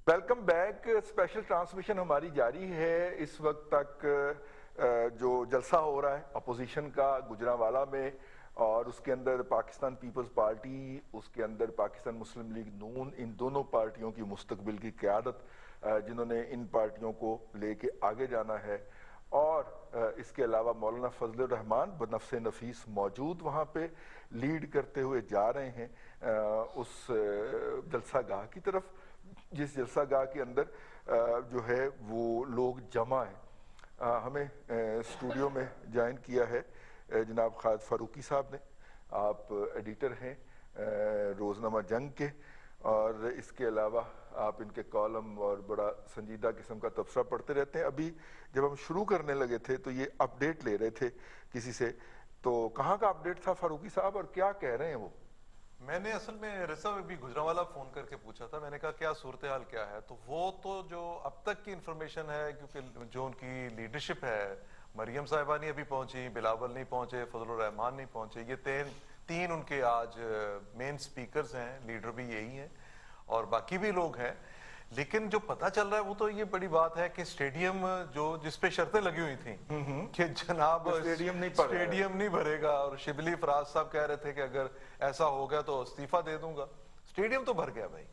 Welcome back. Special transmission ہماری جاری ہے. اس وقت تک جو جلسہ ہو رہا ہے اپوزیشن کا گجرانوالہ میں، اور اس کے اندر پاکستان پیپلز پارٹی، اس کے اندر پاکستان مسلم لیگ نون، ان دونوں پارٹیوں کی مستقبل کی قیادت جنہوں نے ان پارٹیوں کو لے کے آگے جانا ہے، اور اس کے علاوہ مولانا فضل الرحمان بنفس نفیس موجود وہاں پہ لیڈ کرتے ہوئے جا رہے ہیں اس جلسہ گاہ کی طرف، جس جلسہ گاہ کے اندر جو ہے وہ لوگ جمع ہیں. ہمیں اسٹوڈیو میں جوائن کیا ہے جناب خالد فاروقی صاحب نے. آپ ایڈیٹر ہیں روزنامہ جنگ کے، اور اس کے علاوہ آپ ان کے کالم اور بڑا سنجیدہ قسم کا تبصرہ پڑھتے رہتے ہیں. ابھی جب ہم شروع کرنے لگے تھے تو یہ اپڈیٹ لے رہے تھے کسی سے، تو کہاں کا اپڈیٹ تھا فاروقی صاحب، اور کیا کہہ رہے ہیں وہ؟ میں نے اصل میں رضا بھی گجرانوالہ فون کر کے پوچھا تھا. میں نے کہا کیا صورتحال کیا ہے، تو وہ تو جو اب تک کی انفارمیشن ہے، کیونکہ جو ان کی لیڈرشپ ہے، مریم صاحبہ نہیں ابھی پہنچی، بلاول نہیں پہنچے، فضل الرحمان نہیں پہنچے، یہ تین ان کے آج مین سپیکرز ہیں، لیڈر بھی یہی ہیں اور باقی بھی لوگ ہیں. لیکن جو پتہ چل رہا ہے وہ تو یہ بڑی بات ہے کہ اسٹیڈیم جس پہ شرطیں لگی ہوئی تھیں کہ جناب اسٹیڈیم نہیں بھرے گا، اور شبلی فراز صاحب کہہ رہے تھے کہ اگر ایسا ہو گیا تو استعفیٰ دے دوں گا. اسٹیڈیم تو بھر گیا بھائی.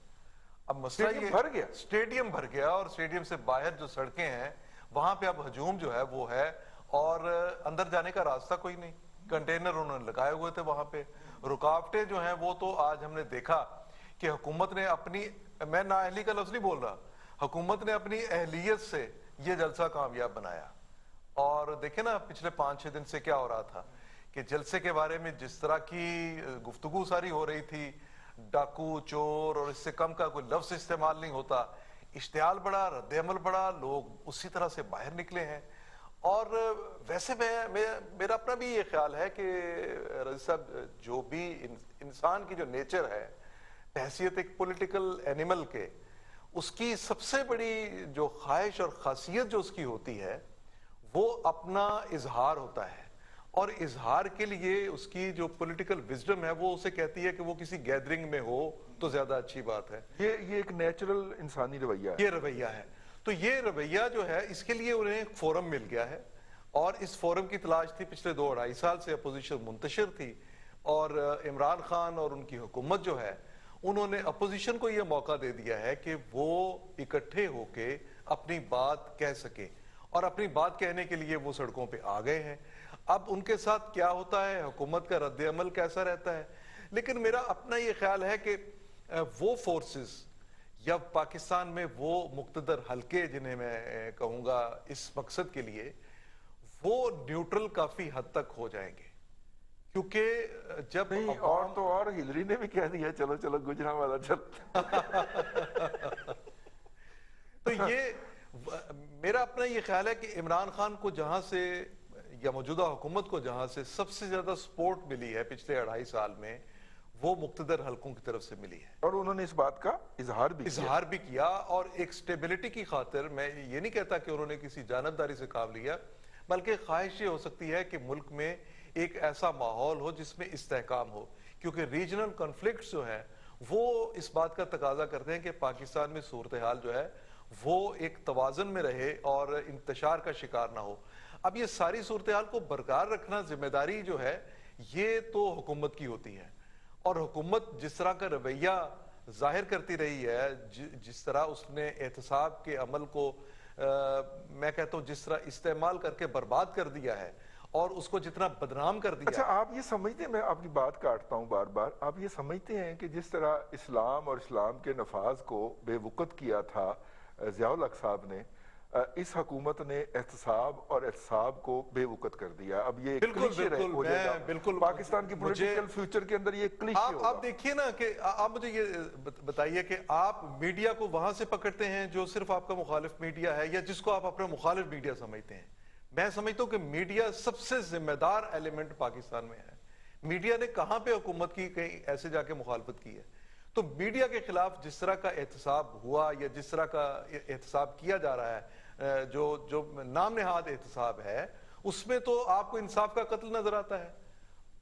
اب مسئلہ یہ اسٹیڈیم بھر گیا، اور اسٹیڈیم سے باہر جو سڑکیں ہیں وہاں پہ اب ہجوم جو ہے وہ ہے، اور اندر جانے کا راستہ کوئی نہیں. کنٹینر انہوں نے لگائے ہوئے تھے وہاں پہ. رکاوٹیں جو ہیں وہ تو آج ہم نے دیکھا کہ حکومت نے اپنی، میں نااہلی کا لفظ نہیں بول رہا، حکومت نے اپنی اہلیت سے یہ جلسہ کامیاب بنایا. اور دیکھیں نا پچھلے 5-6 دن سے کیا ہو رہا تھا کہ جلسے کے بارے میں جس طرح کی گفتگو ساری ہو رہی تھی، ڈاکو، چور، اور اس سے کم کا کوئی لفظ استعمال نہیں ہوتا. اشتعال بڑا، رد عمل بڑا، لوگ اسی طرح سے باہر نکلے ہیں. اور ویسے میرا اپنا بھی یہ خیال ہے کہ رضی صاحب، جو بھی انسان کی جو نیچر ہے بحیثیت ایک پولیٹیکل اینیمل کے، اس کی سب سے بڑی جو خواہش اور خاصیت جو اس کی ہوتی ہے وہ اپنا اظہار ہوتا ہے. اور اظہار کے لیے اس کی جو پولیٹیکل وزڈم ہے وہ اسے کہتی ہے کہ وہ کسی گیدرنگ میں ہو تو زیادہ اچھی بات ہے. یہ ایک نیچرل انسانی رویہ ہے. یہ رویہ ہے. تو یہ رویہ جو ہے اس کے لیے انہیں ایک فورم مل گیا ہے، اور اس فورم کی تلاش تھی پچھلے 2-2.5 سال سے. اپوزیشن منتشر تھی، اور عمران خان اور ان کی حکومت جو ہے انہوں نے اپوزیشن کو یہ موقع دے دیا ہے کہ وہ اکٹھے ہو کے اپنی بات کہہ سکیں، اور اپنی بات کہنے کے لیے وہ سڑکوں پہ آ گئے ہیں. اب ان کے ساتھ کیا ہوتا ہے، حکومت کا رد عمل کیسا رہتا ہے. لیکن میرا اپنا یہ خیال ہے کہ وہ فورسز یا پاکستان میں وہ مقتدر حلقے جنہیں میں کہوں گا اس مقصد کے لیے، وہ نیوٹرل کافی حد تک ہو جائیں گے. کیونکہ جب اور ہلری نے بھی کہہ دیا چلو چلو گجرانوالہ چل. تو یہ میرا اپنا یہ خیال ہے کہ عمران خان کو جہاں سے، یا موجودہ حکومت کو جہاں سے سب سے زیادہ سپورٹ ملی ہے پچھلے 2.5 سال میں، وہ مقتدر حلقوں کی طرف سے ملی ہے. اور انہوں نے اس بات کا اظہار بھی کیا. اور ایک سٹیبلٹی کی خاطر، میں یہ نہیں کہتا کہ انہوں نے کسی جانبداری سے کام لیا، بلکہ خواہش یہ ہو سکتی ہے کہ ملک میں ایک ایسا ماحول ہو جس میں استحکام ہو. کیونکہ ریجنل کنفلکٹس جو ہیں وہ اس بات کا تقاضا کرتے ہیں کہ پاکستان میں صورتحال جو ہے وہ ایک توازن میں رہے اور انتشار کا شکار نہ ہو. اب یہ ساری صورتحال کو برقرار رکھنا ذمہ داری جو ہے یہ تو حکومت کی ہوتی ہے. اور حکومت جس طرح کا رویہ ظاہر کرتی رہی ہے، جس طرح اس نے احتساب کے عمل کو میں کہتا ہوں جس طرح استعمال کر کے برباد کر دیا ہے، اور اس کو جتنا بدنام کر دیا. اچھا، آپ یہ سمجھتے ہیں، میں آپ کی بات کاٹتا ہوں بار بار، آپ یہ سمجھتے ہیں کہ جس طرح اسلام اور اسلام کے نفاذ کو بے وقت کیا تھا ضیاء الحق صاحب نے، اس حکومت نے احتساب اور احتساب کو بے وقت کر دیا. اب یہ کلیشے ہو جائے گا پاکستان کی پولیٹیکل فیوچر کے اندر، یہ کلیشے ہوگا. آپ دیکھیے نا کہ آپ مجھے یہ بتائیے کہ آپ میڈیا کو وہاں سے پکڑتے ہیں جو صرف آپ کا مخالف میڈیا ہے، یا جس کو آپ اپنا مخالف میڈیا سمجھتے ہیں. میں سمجھتا ہوں کہ میڈیا سب سے ذمہ دار ایلیمنٹ پاکستان میں ہے. میڈیا نے کہاں پہ حکومت کی کہیں ایسے جا کے مخالفت کی ہے؟ تو میڈیا کے خلاف جس طرح کا احتساب ہوا، یا جس طرح کا احتساب کیا جا رہا ہے، جو نام نہاد احتساب ہے، اس میں تو آپ کو انصاف کا قتل نظر آتا ہے.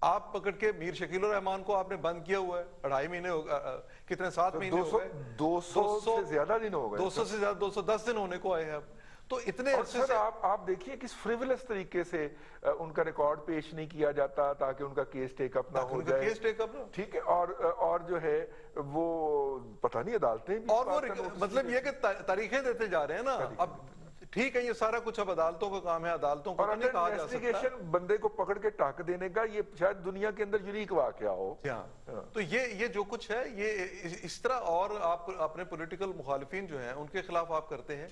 آپ پکڑ کے میر شکیل الرحمان کو آپ نے بند کیا ہوا ہے 2.5 مہینے کتنے 7 مہینے ہو گئے 200 سے زیادہ دن ہو گئے 200 سے زیادہ 210 دن ہونے کو آئے ہیں اب تو اتنے اور سر آپ دیکھیے کس فریولس طریقے سے ان کا ریکارڈ پیش نہیں کیا جاتا تاکہ ان کا کیس ٹیک اپ نہ ہو جائے ٹھیک ہے اور جو ہے وہ پتہ نہیں عدالتیں بھی اور وہ مطلب یہ کہ تاریخیں دیتے جا رہے ہیں نا اب ٹھیک ہے یہ سارا کچھ اب عدالتوں کا کام ہے عدالتوں کو نہیں کہا جا سکتا بندے کو پکڑ کے ٹاک دینے کا یہ شاید دنیا کے اندر یونیک واقعہ ہو تو یہ جو کچھ ہے یہ اس طرح اور آپ اپنے پولیٹیکل مخالفین جو ہیں ان کے خلاف آپ کرتے ہیں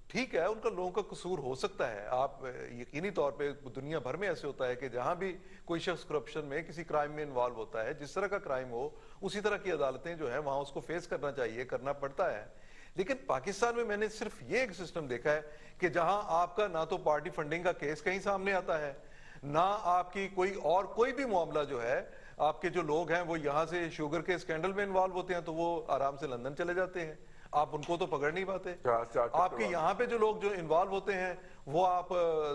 ٹھیک ہے ان کا لوگوں کا قصور ہو سکتا ہے آپ یقینی طور پہ دنیا بھر میں ایسے ہوتا ہے کہ جہاں بھی کوئی شخص کرپشن میں کسی کرائم میں انوالو ہوتا ہے جس طرح کا کرائم ہو اسی طرح کی عدالتیں جو ہیں وہاں اس کو فیس کرنا چاہیے کرنا پڑتا ہے لیکن پاکستان میں میں نے صرف یہ ایک سسٹم دیکھا ہے کہ جہاں آپ کا نہ تو پارٹی فنڈنگ کا کیس کہیں سامنے آتا ہے نہ آپ کی کوئی بھی معاملہ جو ہے آپ کے جو لوگ ہیں وہ یہاں سے شوگر کے اسکینڈل میں انوالو ہوتے ہیں تو وہ آرام سے لندن چلے جاتے ہیں آپ ان کو تو پکڑ نہیں پاتے آپ کے یہاں پہ جو لوگ جو انوالو ہوتے ہیں وہ آپ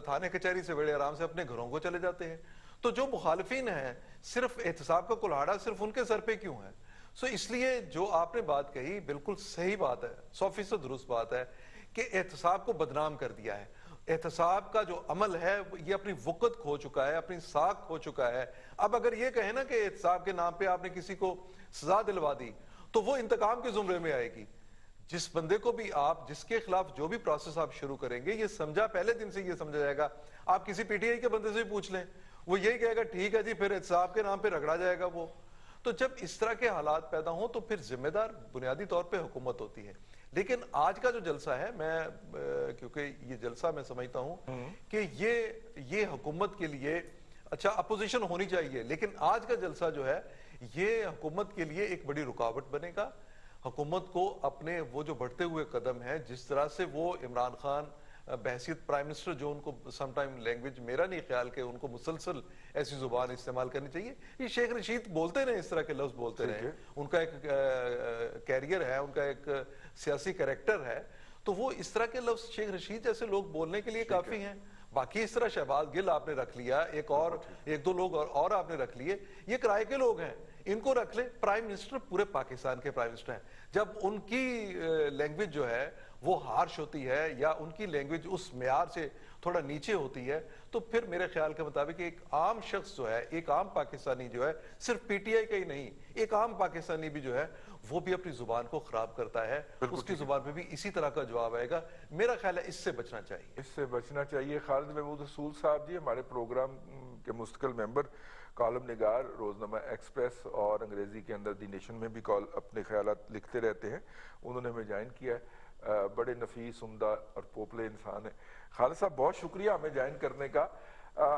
تھانے کچہری سے بڑے آرام سے اپنے گھروں کو چلے جاتے ہیں تو جو مخالفین ہیں صرف احتساب کا کلہاڑا صرف ان کے سر پہ کیوں ہے اس لیے جو آپ نے بات کہی بالکل صحیح بات ہے 100% درست بات ہے کہ احتساب کو بدنام کر دیا ہے احتساب کا جو عمل ہے یہ اپنی وقت کھو چکا ہے اپنی ساکھ کھو چکا ہے اب اگر یہ کہیں نا کہ احتساب کے نام پہ آپ نے کسی کو سزا دلوا دی تو وہ انتقام کے زمرے میں آئے گی جس بندے کو بھی آپ جس کے خلاف جو بھی پروسیس آپ شروع کریں گے یہ سمجھا پہلے دن سے یہ سمجھا جائے گا آپ کسی پی ٹی آئی کے بندے سے بھی پوچھ لیں وہ یہی کہے گا ٹھیک ہے جی پھر احتساب کے نام پہ رگڑا جائے گا وہ تو جب اس طرح کے حالات پیدا ہوں تو پھر ذمہ دار بنیادی طور پہ حکومت ہوتی ہے لیکن آج کا جو جلسہ ہے میں کیونکہ یہ جلسہ میں سمجھتا ہوں کہ یہ حکومت کے لیے اچھا اپوزیشن ہونی چاہیے لیکن آج کا جلسہ جو ہے یہ حکومت کے لیے ایک بڑی رکاوٹ بنے گا حکومت کو اپنے وہ جو بڑھتے ہوئے قدم ہیں جس طرح سے وہ عمران خان بحثیت پرائم منسٹر جو ان کو سم ٹائم لینگویج میرا نہیں خیال کہ ان کو مسلسل ایسی زبان استعمال کرنی چاہیے یہ شیخ رشید بولتے رہے اس طرح کے لفظ بولتے رہے ان کا ایک کیریئر ہے ان کا ایک سیاسی کریکٹر ہے تو وہ اس طرح کے لفظ شیخ رشید جیسے لوگ بولنے کے لیے کافی ہیں باقی اس طرح شہباز گل آپ نے رکھ لیا ایک دو لوگ اور آپ نے رکھ لیے یہ کرائے کے لوگ ہیں ان کو رکھ لیں پرائم منسٹر پورے پاکستان کے پرائم منسٹر ہیں جب ان کی لینگویج جو ہے وہ ہارش ہوتی ہے یا ان کی لینگویج اس معیار سے تھوڑا نیچے ہوتی ہے تو پھر میرے خیال کے مطابق ایک عام شخص جو ہے ایک عام پاکستانی جو ہے صرف پی ٹی آئی کا ہی نہیں ایک عام پاکستانی بھی جو ہے وہ بھی اپنی زبان کو خراب کرتا ہے اس کی زبان پہ بھی اسی طرح کا جواب آئے گا میرا خیال ہے اس سے بچنا چاہیے خالد محمود رسول صاحب جی ہمارے پروگرام کے مستقل ممبر کالم نگار روزنامہ ایکسپریس اور انگریزی کے اندر دی نیشن میں بھی اپنے خیالات لکھتے رہتے ہیں انہوں نے ہمیں جوائن کیا ہے بڑے نفیس عمدہ اور پوپلے انسان ہیں خالد صاحب بہت شکریہ ہمیں جوائن کرنے کا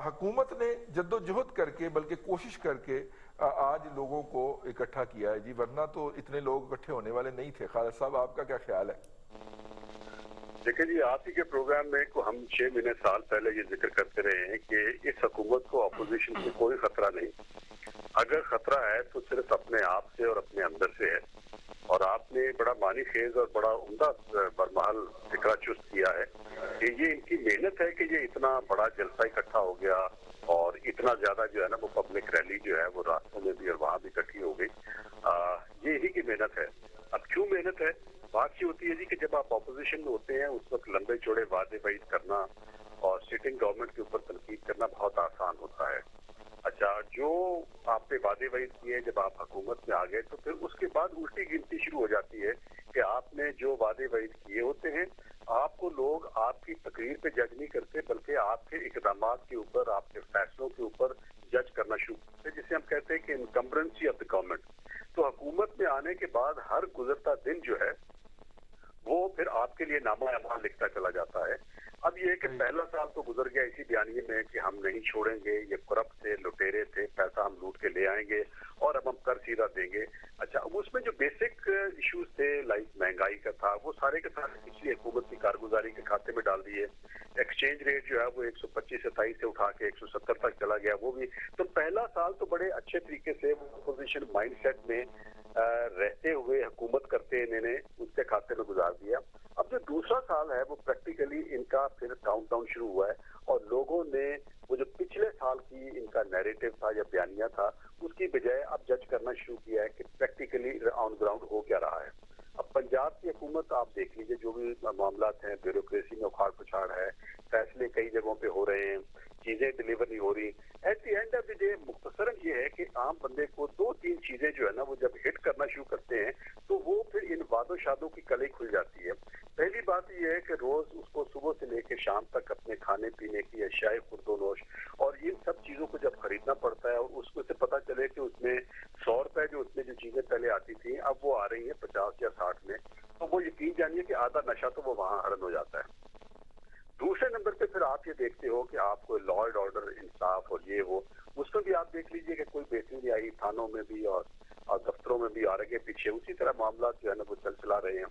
حکومت نے جد و جہد کر کے بلکہ کوشش کر کے آج لوگوں کو اکٹھا کیا ہے جی ورنہ تو اتنے لوگ اکٹھے ہونے والے نہیں تھے خالد صاحب آپ کا کیا خیال ہے دیکھیں جی آپ ہی کے پروگرام میں ہم 6 مہینے سال پہلے یہ ذکر کرتے رہے ہیں کہ اس حکومت کو اپوزیشن سے کوئی خطرہ نہیں اگر خطرہ ہے تو صرف اپنے آپ سے اور اپنے اندر سے ہے اور آپ نے بڑا معنی خیز اور بڑا عمدہ برمحل فکرہ چست کیا ہے کہ یہ ان کی محنت ہے کہ یہ اتنا بڑا جلسہ اکٹھا ہو گیا اور اتنا زیادہ جو ہے نا وہ پبلک ریلی جو ہے وہ راستوں میں بھی اور وہاں بھی اکٹھی ہو گئی یہ ہی کی محنت ہے اب کیوں محنت ہے بات یہ ہوتی ہے جی کہ جب آپ اپوزیشن میں ہوتے ہیں اس وقت لمبے چوڑے وعدے وعید کرنا اور سٹنگ گورنمنٹ کے اوپر تنقید کرنا بہت آسان ہوتا ہے اچھا جو آپ نے وعدے وعید کیے جب آپ حکومت میں آ گئے تو پھر اس کے بعد الٹی گنتی شروع ہو جاتی ہے کہ آپ نے جو وعدے وعید کیے ہوتے ہیں آپ کو لوگ آپ کی تقریر پہ جج نہیں کرتے بلکہ آپ کے اقدامات کے اوپر آپ کے فیصلوں کے اوپر جج کرنا شروع کرتے جسے ہم کہتے ہیں کہ انکمبرنسی آف دی گورنمنٹ تو حکومت میں آنے کے بعد ہر گزرتا دن جو ہے وہ پھر آپ کے لیے نامہ اعمال لکھتا چلا جاتا ہے اب یہ ہے کہ پہلا سال تو گزر گیا اسی بیانیے میں کہ ہم نہیں چھوڑیں گے یہ کرپٹ تھے لٹیرے تھے پیسہ ہم لوٹ کے لے آئیں گے اور اب ہم کر سیدھا دیں گے اچھا اب اس میں جو بیسک ایشوز تھے لائک مہنگائی کا تھا وہ سارے کے سارے پچھلی حکومت کی کارگزاری کے کھاتے میں ڈال دیے ایکسچینج ریٹ جو ہے وہ 125-27 سے اٹھا کے 170 تک چلا گیا وہ بھی تو پہلا سال تو بڑے اچھے طریقے سے وہ اپوزیشن مائنڈ سیٹ میں रहते हुए हुकूमत करते इन्होंने उसके खाते में गुजार दिया। अब जो दूसरा साल है वो प्रैक्टिकली इनका फिर काउंटडाउन शुरू हुआ है और लोगों ने वो जो पिछले साल की इनका नैरेटिव था या बयानिया था उसकी बजाय अब जज करना शुरू किया है कि प्रैक्टिकली ऑन ग्राउंड हो क्या रहा है। अब पंजाब की हुकूमत आप देख लीजिए, जो भी मामला हैं, ब्यूरोक्रेसी में उखाड़ पुछाड़ है, फैसले कई जगहों पे हो रहे हैं, चीजें डिलीवर नहीं हो रही। At the end of the day मुख्तसरन ये है कि आम बंदे को 2-3 चीजें जो है ना वो जब हिट करना शुरू करते हैं तो वो फिर इन वादों शादों की कलई खुल जाती है। पहली बात ये है कि रोज उसको सुबह से लेकर शाम तक अपने खाने पीने की अशियाए खुर्दोनोश और इन सब चीजों को जब खरीदना पड़ता है और उसको से पता चले कि उसमें 100 रुपए जो उसमें जो चीजें पहले आती थी अब वो आ रही है 50 या 60 में, तो वो यकीन जानिए कि आधा नशा तो वो वहां हरण हो जाता है। दूसरे नंबर पे फिर आप ये देखते हो कि आपको लॉ एंड ऑर्डर, इंसाफ और ये वो, उसमें भी आप देख लीजिए कि कोई बेहतरी नहीं आई, थानों में भी और दफ्तरों में भी आगे पीछे उसी तरह मामला जो है ना वो चला रहे हैं।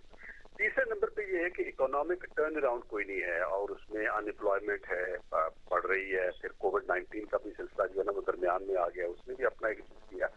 तीसरे नंबर पे ये है कि इकोनॉमिक टर्न अराउंड कोई नहीं है और उसमें अनएम्प्लॉयमेंट है, बढ़ रही है। फिर कोविड-19 का भी सिलसिला जो है ना वो दरमियान में आ गया, उसने भी अपना एक किया।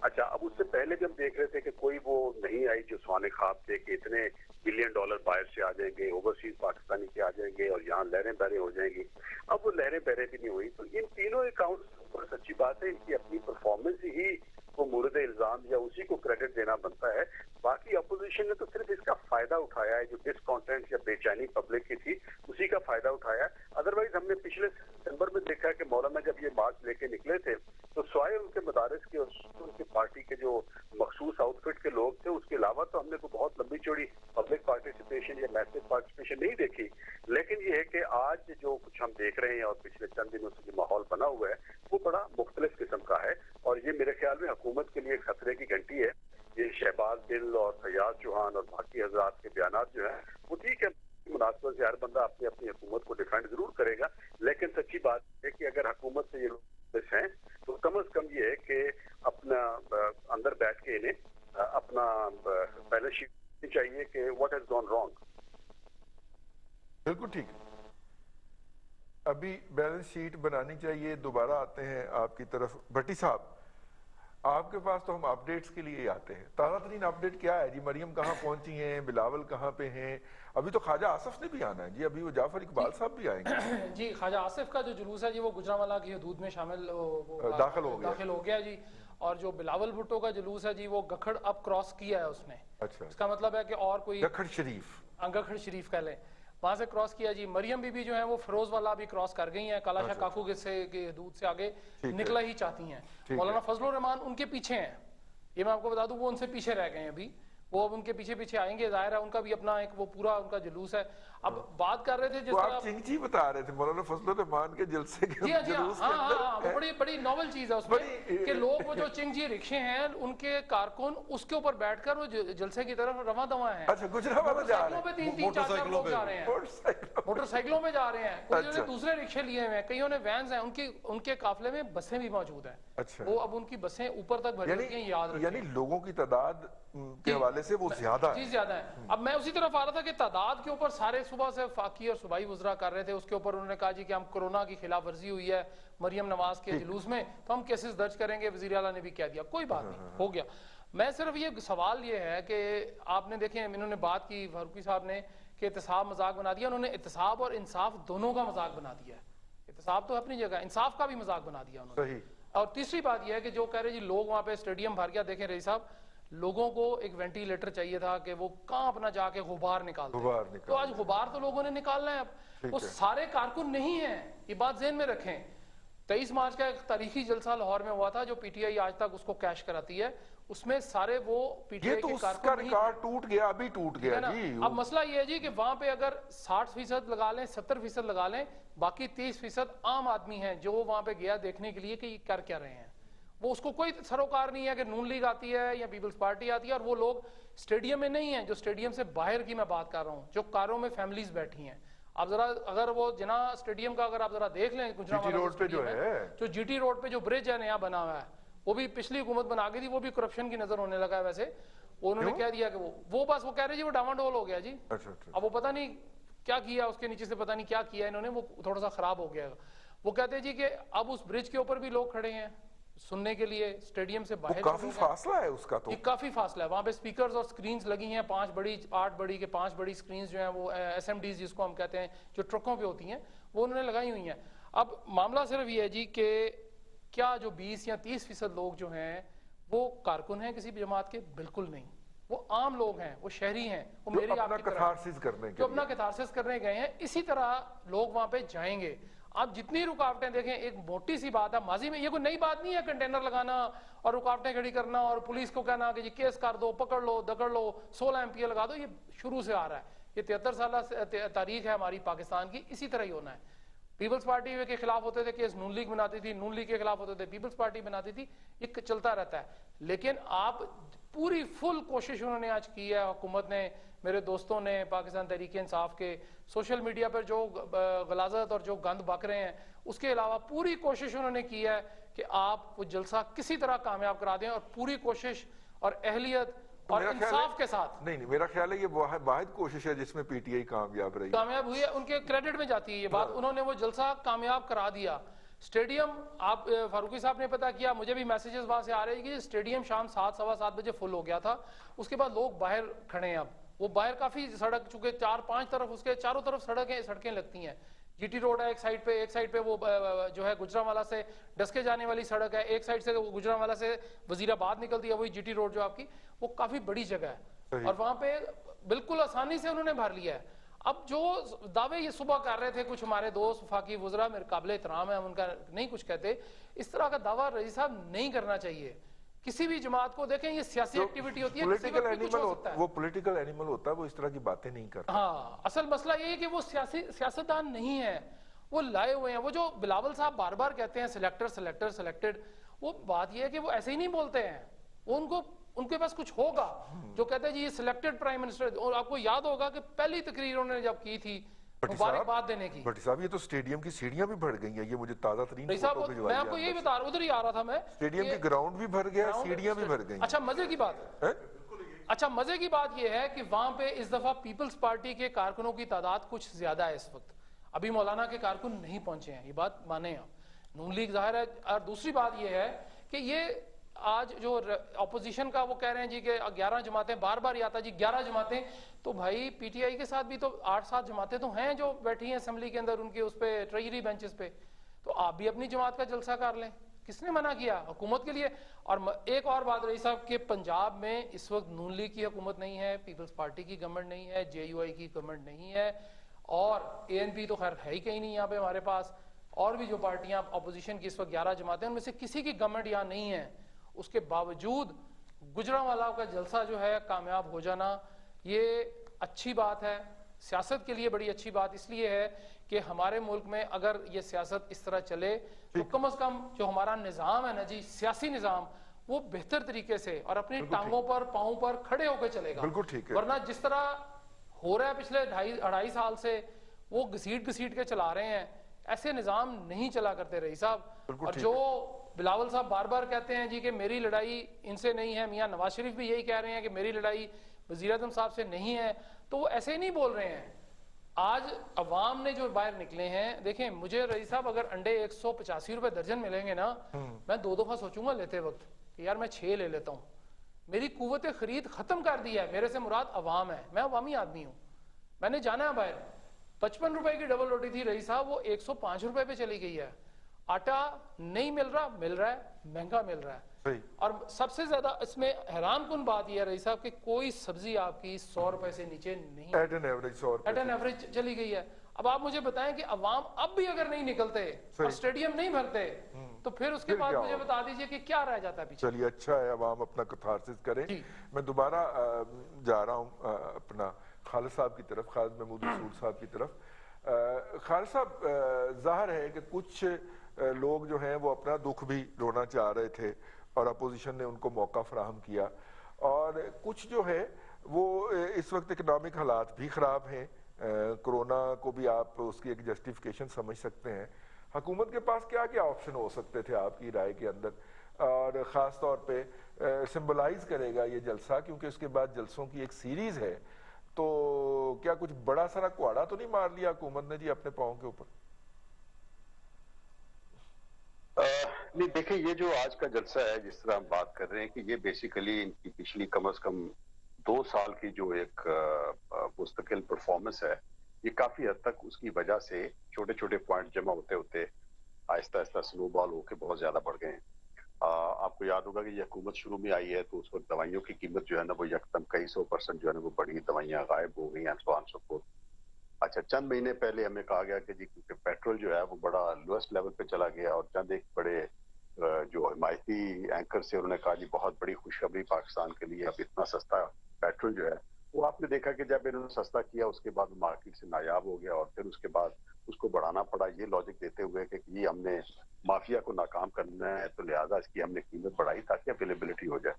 अच्छा, अब उससे पहले भी हम देख रहे थे कि कोई वो नहीं आई जो स्वाने ख्वाब थे कि इतने $1 बिलियन बाहर से आ जाएंगे, ओवरसीज पाकिस्तानी के आ जाएंगे और यहाँ लहरें बहरें हो जाएंगी। अब वो लहरें बहरें भी नहीं हुई। तो इन तीनों अकाउंट्स पर सच्ची बात है इनकी अपनी परफॉर्मेंस ही वो मुर्द इल्जाम या उसी को क्रेडिट देना बनता है। बाकी अपोजिशन ने तो सिर्फ इसका फायदा उठाया है, जो डिसकॉन्टेंट या बेचैनी पब्लिक की थी उसी का फायदा उठाया। अदरवाइज हमने पिछले सितंबर में देखा कि मौलाना जब ये मार्च लेके निकले थे तो स्वाय उनके मदारिस के और उनकी पार्टी के जो मखसूस आउटफिट के लोग थे उसके अलावा तो हमने कोई बहुत लंबी चौड़ी पब्लिक पार्टिसिपेशन या मैसिव पार्टिसिपेशन नहीं देखी। लेकिन ये है कि आज जो कुछ हम देख रहे हैं और पिछले चंद दिनों से जो माहौल बना हुआ है वो बड़ा मुख्तलिफ किस्म का है और ये मेरे ख्याल में हुकूमत के लिए खतरे की घंटी है। ये शहबाज गिल और फैयाज चौहान और बाकी हजरात के बयानात जो है वो ठीक है, मुनासिबत से हर बंदा अपनी अपनी हुकूमत को डिफेंड जरूर करेगा, लेकिन सच्ची बात है कि अगर हुकूमत से ये लोग हैं तो कम से कम ये है कि अपना अंदर बैठ के इन्हें अपना बैलेंस शीट चाहिए कि व्हाट हैज गॉन रॉन्ग। बिल्कुल ठीक। अभी बैलेंस शीट बनानी चाहिए। दोबारा आते हैं आपकी तरफ भट्टी साहब, आपके पास तो हम अपडेट्स के लिए ही आते हैं। ताज़ा तरीन अपडेट क्या है जी? मरियम कहाँ पहुंची हैं, बिलावल कहाँ पे हैं? अभी तो ख्वाजा आसिफ ने भी आना है जी, अभी वो जाफर इकबाल साहब भी आएंगे जी। ख्वाजा आसिफ का जो जुलूस है जी वो गुजरांवाला की हदूद में शामिल दाखिल हो गया जी। और जो बिलावल भुट्टो का जुलूस है जी वो गखड़ अब क्रॉस किया है उसने। अच्छा, इसका मतलब है कि और कोई गखड़ शरीफ कह लें, वहां से क्रॉस किया जी। मरियम बीबी जो है वो फिरोज वाला भी क्रॉस कर गई हैं, कालाशाह काकू के हदूद से आगे निकला ही चाहती हैं। मौलाना फजलुर रहमान उनके पीछे हैं, ये मैं आपको बता दूं, वो उनसे पीछे रह गए हैं अभी, वो अब उनके पीछे पीछे आएंगे। जाहिर है उनका भी अपना एक वो पूरा उनका जुलूस है। अब बात कर रहे थे जिस तरह चिंची बता रहे थे मौलाना फजलुर रहमान के जलसे के जुलूस के अंदर, बड़ी बड़ी नॉवल चीज है उसमें कि लोग वो जो चिंची रिक्शे हैं उनके कारकुन उसके ऊपर बैठकर वो जलसे की तरफ रवा दवा है। अच्छा, गुजरांवाला जा रहे हैं, 3-4 लोग जा रहे हैं, मोटरसाइकिलों में जा रहे हैं, कुछ ने दूसरे रिक्शे लिए हुए हैं, कईयों ने वैन्स हैं, उनके काफिले में बसें भी मौजूद हैं। अच्छा, वो अब उनकी बसें ऊपर तक भरी हुई हैं, याद रखें। यानी लोगों की तादाद के हवाले से वो ज्यादा है। अब मैं उसी तरफ आ रहा था कि तादाद के ऊपर सारे सुबह से फाकी और सुबाई वज़रा कर रहे थे। उसके ऊपर उन्होंने कहा जी कि हम कोरोना की खिलाफ वर्जी हुई है मरियम नवाज के जुलूस में तो हम केसेस दर्ज करेंगे। वज़ीर आला ने भी कह दिया, कोई बात नहीं, हो गया। मैं सिर्फ ये सवाल ये है कि आपने देखें, इन्होंने बात की फारूकी साहब ने कि एहतसाब मजाक बना दिया, उन्होंने एहतसाब और इंसाफ दोनों का मजाक बना दिया है। एहतसाब तो अपनी जगह, इंसाफ का भी मजाक बना दिया उन्होंने। और तीसरी बात यह है कि जो कह रहे जी लोग वहां पे स्टेडियम भर गया, देखें रही साहब, लोगों को एक वेंटिलेटर चाहिए था कि वो कहां अपना जाके गुबार निकालते। तो आज गुबार तो लोगों ने निकालना है। अब वो सारे कारकुन नहीं है, ये बात ज़हन में रखें। 23 मार्च का एक तारीखी जलसा लाहौर में हुआ था जो पीटीआई आज तक उसको कैश कराती है, उसमें सारे वो पीटीआई के कारकुन रिकॉर्ड टूट गया, अभी टूट गया जी। अब मसला ये है जी कि वहां पे अगर 60% लगा लें, 70% लगा लें, बाकी 30% आम आदमी है जो वहां पे गया देखने के लिए कि ये कर क्या रहे हैं। वो उसको कोई सरोकार नहीं है कि नून लीग आती है या पीपल्स पार्टी आती है। और वो लोग स्टेडियम में नहीं है, जो स्टेडियम से बाहर की मैं बात कर रहा हूँ, जो कारों में फैमिलीज बैठी हैं। आप जरा अगर वो जना स्टेडियम का अगर आप जरा देख लें, गुजरांवाला रोड पे जो है, जो जीटी रोड पे जो ब्रिज है नया बना हुआ है, वो भी पिछली हुकूमत बना गई थी, वो भी करप्शन की नजर होने लगा है। वैसे उन्होंने कह दिया कि वो बस वो कह रहे जी वो डामाडोल हो गया जी। अब वो पता नहीं क्या किया, उसके नीचे से पता नहीं क्या किया इन्होंने, वो थोड़ा सा खराब हो गया। वो कहते हैं जी कि अब उस ब्रिज के ऊपर भी लोग खड़े हैं, सुनने के लिए स्टेडियम से बाहर काफी फासला है उसका, तो ये काफी फासला है। वहां पे स्पीकर्स और स्क्रीन्स लगी हैं, 8 बड़ी के 5 बड़ी स्क्रीन्स जो हैं वो SMDs जिसको हम कहते हैं, जो ट्रकों पे होती हैं, वो उन्होंने लगाई हुई हैं। अब मामला सिर्फ ये है जी कि क्या जो 20 या 30% लोग जो हैं वो कारकुन हैं किसी भी जमात के? बिल्कुल नहीं, वो आम लोग हैं, वो शहरी हैं, वो मेरी आपकी तरह जो अपना कैथारसिस करने गए हैं। इसी तरह लोग वहां पे जाएंगे। आप जितनी रुकावटें देखें, एक मोटी सी बात है, माजी में ये कोई नई बात नहीं है कंटेनर लगाना और रुकावटें खड़ी करना और पुलिस को कहना कि जी केस कर दो, पकड़ लो, दकड़ लो, 16 MPA लगा दो। ये शुरू से आ रहा है, ये 73 साल तारीख है हमारी पाकिस्तान की, इसी तरह ही होना है। पीपल्स पार्टी के खिलाफ होते थे केस, नून लीग बनाती थी, नून लीग के खिलाफ होते थे पीपल्स पार्टी बनाती थी, ये चलता रहता है। लेकिन आप पूरी फुल कोशिश उन्होंने आज की है, हुकूमत ने, मेरे दोस्तों ने, पाकिस्तान तहरीक इंसाफ के सोशल मीडिया पर जो गलाजत और जो गंद बक रहे हैं, उसके अलावा पूरी कोशिश उन्होंने की है कि आप वो जलसा किसी तरह कामयाब करा दें, और पूरी कोशिश और अहलियत और इंसाफ के साथ। नहीं, मेरा ख्याल है ये वाहिद कोशिश है जिसमें PTI कामयाब रही, कामयाब हुई है, उनके क्रेडिट में जाती है ये बात। उन्होंने वो जलसा कामयाब करा दिया। स्टेडियम, आप फारूकी साहब ने पता किया, मुझे भी मैसेजेस वहां से आ रहे हैं कि स्टेडियम शाम 7 सवा 7 बजे फुल हो गया था। उसके बाद लोग बाहर खड़े हैं, अब वो बाहर काफी सड़क, चूंकि 4-5 तरफ उसके चारों तरफ सड़कें लगती हैं। GT रोड है एक साइड पे वो जो है गुजरांवाला से डस्के जाने वाली सड़क है, एक साइड से गुजरांवाला से वजीराबाद निकलती है, वही GT रोड जो आपकी, वो काफी बड़ी जगह है और वहां पे बिल्कुल आसानी से उन्होंने भर लिया है। अब जो दावे ये सुबह कर रहे थे कुछ हमारे दोस्त वफाकी वुज़रा, मेरे काबिल एहतराम है, उनका नहीं कुछ कहते, इस तरह का दावा रईस साहब नहीं करना चाहिए किसी भी जमात को। देखें ये सियासी एक्टिविटी होती है, पॉलिटिकल एनिमल होता है, वो पॉलिटिकल एनिमल होता है, वो इस तरह की बातें नहीं करता। हाँ, असल मसला ये है कि वो सियासतदान नहीं है, वो लाए हुए हैं। वो जो बिलावल साहब बार बार कहते हैं सिलेक्टेड, वो बात ये है कि वो ऐसे ही नहीं बोलते हैं, वो उनके पास कुछ होगा जो कहते हैं जी ये सिलेक्टेड प्राइम मिनिस्टर। और आपको याद होगा कि पहली तकरीर उन्होंने जब की थी मुबारकबाद देने की, भट्टी साहब ये तो स्टेडियम की सीढ़ियां भी भर गई हैं, ये मुझे ताजा तरीन फोटो भिजवाई। मैं आपको यही बता रहा, उधर ही आ रहा था मैं, स्टेडियम की ग्राउंड भी भर गया, सीढ़ियां भी भर गई। अच्छा मजे की बात ये है कि वहां पे इस दफा पीपल्स पार्टी के कारकुनों की तादाद कुछ ज्यादा है इस वक्त। अभी मौलाना के कारकुन नहीं पहुंचे हैं, ये बात माने आप, नून लीग जाहिर है। और दूसरी बात ये है कि ये आज जो अपोजिशन का वो कह रहे हैं जी कि 11 जमातें, बार बार आता जी 11 जमातें, तो भाई PTI के साथ भी तो 8-7 जमातें तो हैं जो बैठी हैं असेंबली के अंदर, उनके उस पे ट्रेजरी बेंचेस पे, तो आप भी अपनी जमात का जलसा कर लें, किसने मना किया हुकूमत के लिए। और एक और बात रही साहब कि पंजाब में इस वक्त नून लीग की हुकूमत नहीं है, पीपल्स पार्टी की गवर्नमेंट नहीं है, JUI की गवर्नमेंट नहीं है, और ANP तो खैर है ही कहीं नहीं यहाँ पे हमारे पास, और भी जो पार्टियां अपोजिशन की इस वक्त 11 जमातें, उनमें से किसी की गवर्नमेंट यहाँ नहीं है। उसके बावजूद गुजरांवाला का जलसा जो है कामयाब हो जाना, ये अच्छी बात है, सियासत के लिए बड़ी अच्छी बात इसलिए है कि हमारे मुल्क में अगर ये सियासत इस तरह चले तो कम से कम जो हमारा निज़ाम है ना जी, सियासी निज़ाम, वो बेहतर तरीके से और अपनी टांगों पर, पांवों पर खड़े होकर चलेगा। बिल्कुल ठीक है। वरना जिस तरह हो रहा है पिछले 2.5 साल से, वो घसीट के चला रहे हैं, ऐसे निज़ाम नहीं चला करते रईस साहब। और जो बिलावल साहब बार बार कहते हैं जी कि मेरी लड़ाई इनसे नहीं है, मियां नवाज शरीफ भी यही कह रहे हैं कि मेरी लड़ाई वज़ीर आज़म साहब से नहीं है, तो वो ऐसे ही नहीं बोल रहे हैं। आज अवाम ने जो बाहर निकले हैं, देखें मुझे रईस साहब अगर अंडे 185 रुपए दर्जन मिलेंगे ना, मैं 2 दफा सोचूंगा लेते वक्त कि यार मैं 6 ले लेता हूँ। मेरी कुव्वत खरीद खत्म कर दी है, मेरे से मुराद अवाम है, मैं अवामी आदमी हूँ, मैंने जाना है बाहर। 55 रुपए की डबल रोटी थी रईस साहब, वो 105 रुपए पे चली गई है। आटा नहीं मिल रहा है, महंगा मिल रहा है। और सबसे ज्यादा इसमें हैरान कुन बात यह है रईस साहब कि कोई सब्जी आपकी 100 रुपए से नीचे नहीं, एट एन एवरेज चली गई है। अब आप मुझे बताएं कि अवाम अब भी अगर नहीं निकलते और स्टेडियम नहीं भरते, तो फिर उसके बाद मुझे बता दीजिए कि क्या रह जाता है पीछे। चलिए अच्छा है, अवाम अपना कैथारसिस करें। मैं दोबारा जा रहा हूँ अपना खालिद साहब की तरफ, खालिद महमूद रसूल साहब की तरफ। खालिद साहब, जाहिर है कि कुछ लोग जो हैं वो अपना दुख भी रोना चाह रहे थे और अपोजिशन ने उनको मौका फराहम किया, और कुछ जो है वो इस वक्त इकनॉमिक हालात भी ख़राब हैं, कोरोना को भी आप उसकी एक जस्टिफिकेशन समझ सकते हैं। हुकूमत के पास क्या क्या ऑप्शन हो सकते थे आपकी राय के अंदर, और ख़ास तौर पे सिंबलाइज करेगा ये जलसा, क्योंकि उसके बाद जलसों की एक सीरीज़ है, तो क्या कुछ बड़ा सारा कुआड़ा तो नहीं मार लिया हुकूमत ने जी अपने पाँव के ऊपर? نہیں देखें, ये जो आज का जलसा है जिस तरह हम बात कर रहे हैं कि ये बेसिकली इनकी पिछली कम से कम 2 साल की जो एक मुस्तकिल परफॉर्मेंस है, ये काफी हद तक उसकी वजह से छोटे छोटे पॉइंट जमा होते होते आहिस्ता आहिस्ता स्नोबॉल होके बहुत ज्यादा बढ़ गए हैं। आपको याद होगा कि ये हुकूमत शुरू में आई है तो उस वक्त दवाइयों की कीमत जो है ना वो यकदम कई 100% जो है ना वो बढ़ी, दवाइयां गायब हो गई, सो ऑन सो फोर्थ। अच्छा, चंद महीने पहले हमें कहा गया कि जी क्योंकि पेट्रोल जो है वो बड़ा लोएस्ट लेवल पे चला गया, और चंद एक बड़े जो हिमायती एंकर से उन्होंने कहा जी बहुत बड़ी खुशखबरी पाकिस्तान के लिए, अब इतना सस्ता पेट्रोल जो है वो आपने देखा कि जब इन्होंने सस्ता किया उसके बाद मार्केट से नायाब हो गया, और फिर उसके बाद उसको बढ़ाना पड़ा ये लॉजिक देते हुए कि ये हमने माफिया को नाकाम करना है तो लिहाजा इसकी हमने कीमत बढ़ाई ताकि अवेलेबिलिटी हो जाए।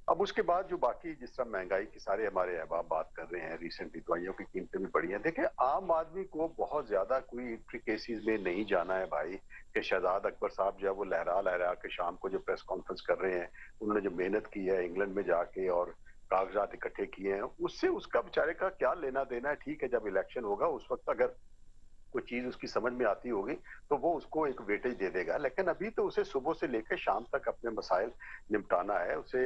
अब उसके बाद जो बाकी जिस तरह महंगाई की सारे हमारे अहबाब बात कर रहे हैं, रिसेंटली दवाइयों की कीमतें भी बढ़ी हैं। देखिए, आम आदमी को बहुत ज्यादा कोई इंट्रिकेसीज में नहीं जाना है भाई कि शहजाद अकबर साहब जो है वो लहरा लहरा के शाम को जो प्रेस कॉन्फ्रेंस कर रहे हैं, उन्होंने जो मेहनत की है इंग्लैंड में जाके और कागजात इकट्ठे किए हैं, उससे उसका बेचारे का क्या लेना देना है। ठीक है, जब इलेक्शन होगा उस वक्त अगर कोई चीज उसकी समझ में आती होगी तो वो उसको एक वेटेज दे देगा, लेकिन अभी तो उसे सुबह से लेकर शाम तक अपने मसाइल निपटाना है। उसे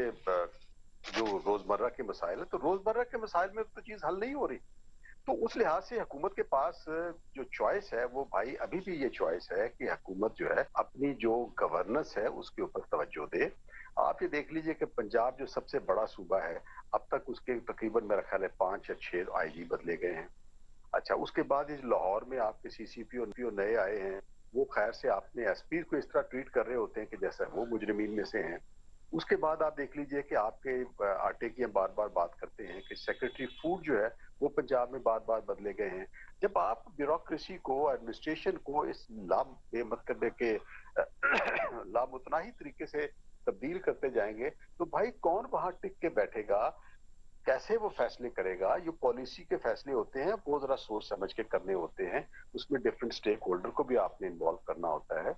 जो रोजमर्रा के मसाइल है, तो रोजमर्रा के मसाइल में तो चीज हल नहीं हो रही। तो उस लिहाज से हुकूमत के पास जो चॉइस है वो भाई अभी भी ये चॉइस है कि हुकूमत जो है अपनी जो गवर्नेंस है उसके ऊपर तवज्जो दे। आप ये देख लीजिए कि पंजाब जो सबसे बड़ा सूबा है, अब तक उसके तकरीबन मेरा ख्याल है 5 या 6 आईजी बदले गए हैं। अच्छा, उसके बाद इस लाहौर में आपके सीसीपी और नए आए हैं, वो खैर से आपने एसपी को इस तरह ट्रीट कर रहे होते हैं कि जैसे वो मुजरिमीन में से हैं। उसके बाद आप देख लीजिए कि आपके आटे की हम बार बार बात करते हैं कि सेक्रेटरी फूड जो है वो पंजाब में बार बार बदले गए हैं। जब आप ब्यूरोक्रेसी को, एडमिनिस्ट्रेशन को इस लाभ बेमतलब के लामुतनाही तरीके से तब्दील करते जाएंगे तो भाई कौन वहां टिक के बैठेगा, कैसे वो फैसले करेगा। ये पॉलिसी के फैसले होते हैं वो जरा सोच समझ के करने होते हैं, उसमें डिफरेंट स्टेक होल्डर को भी आपने इन्वॉल्व करना होता है।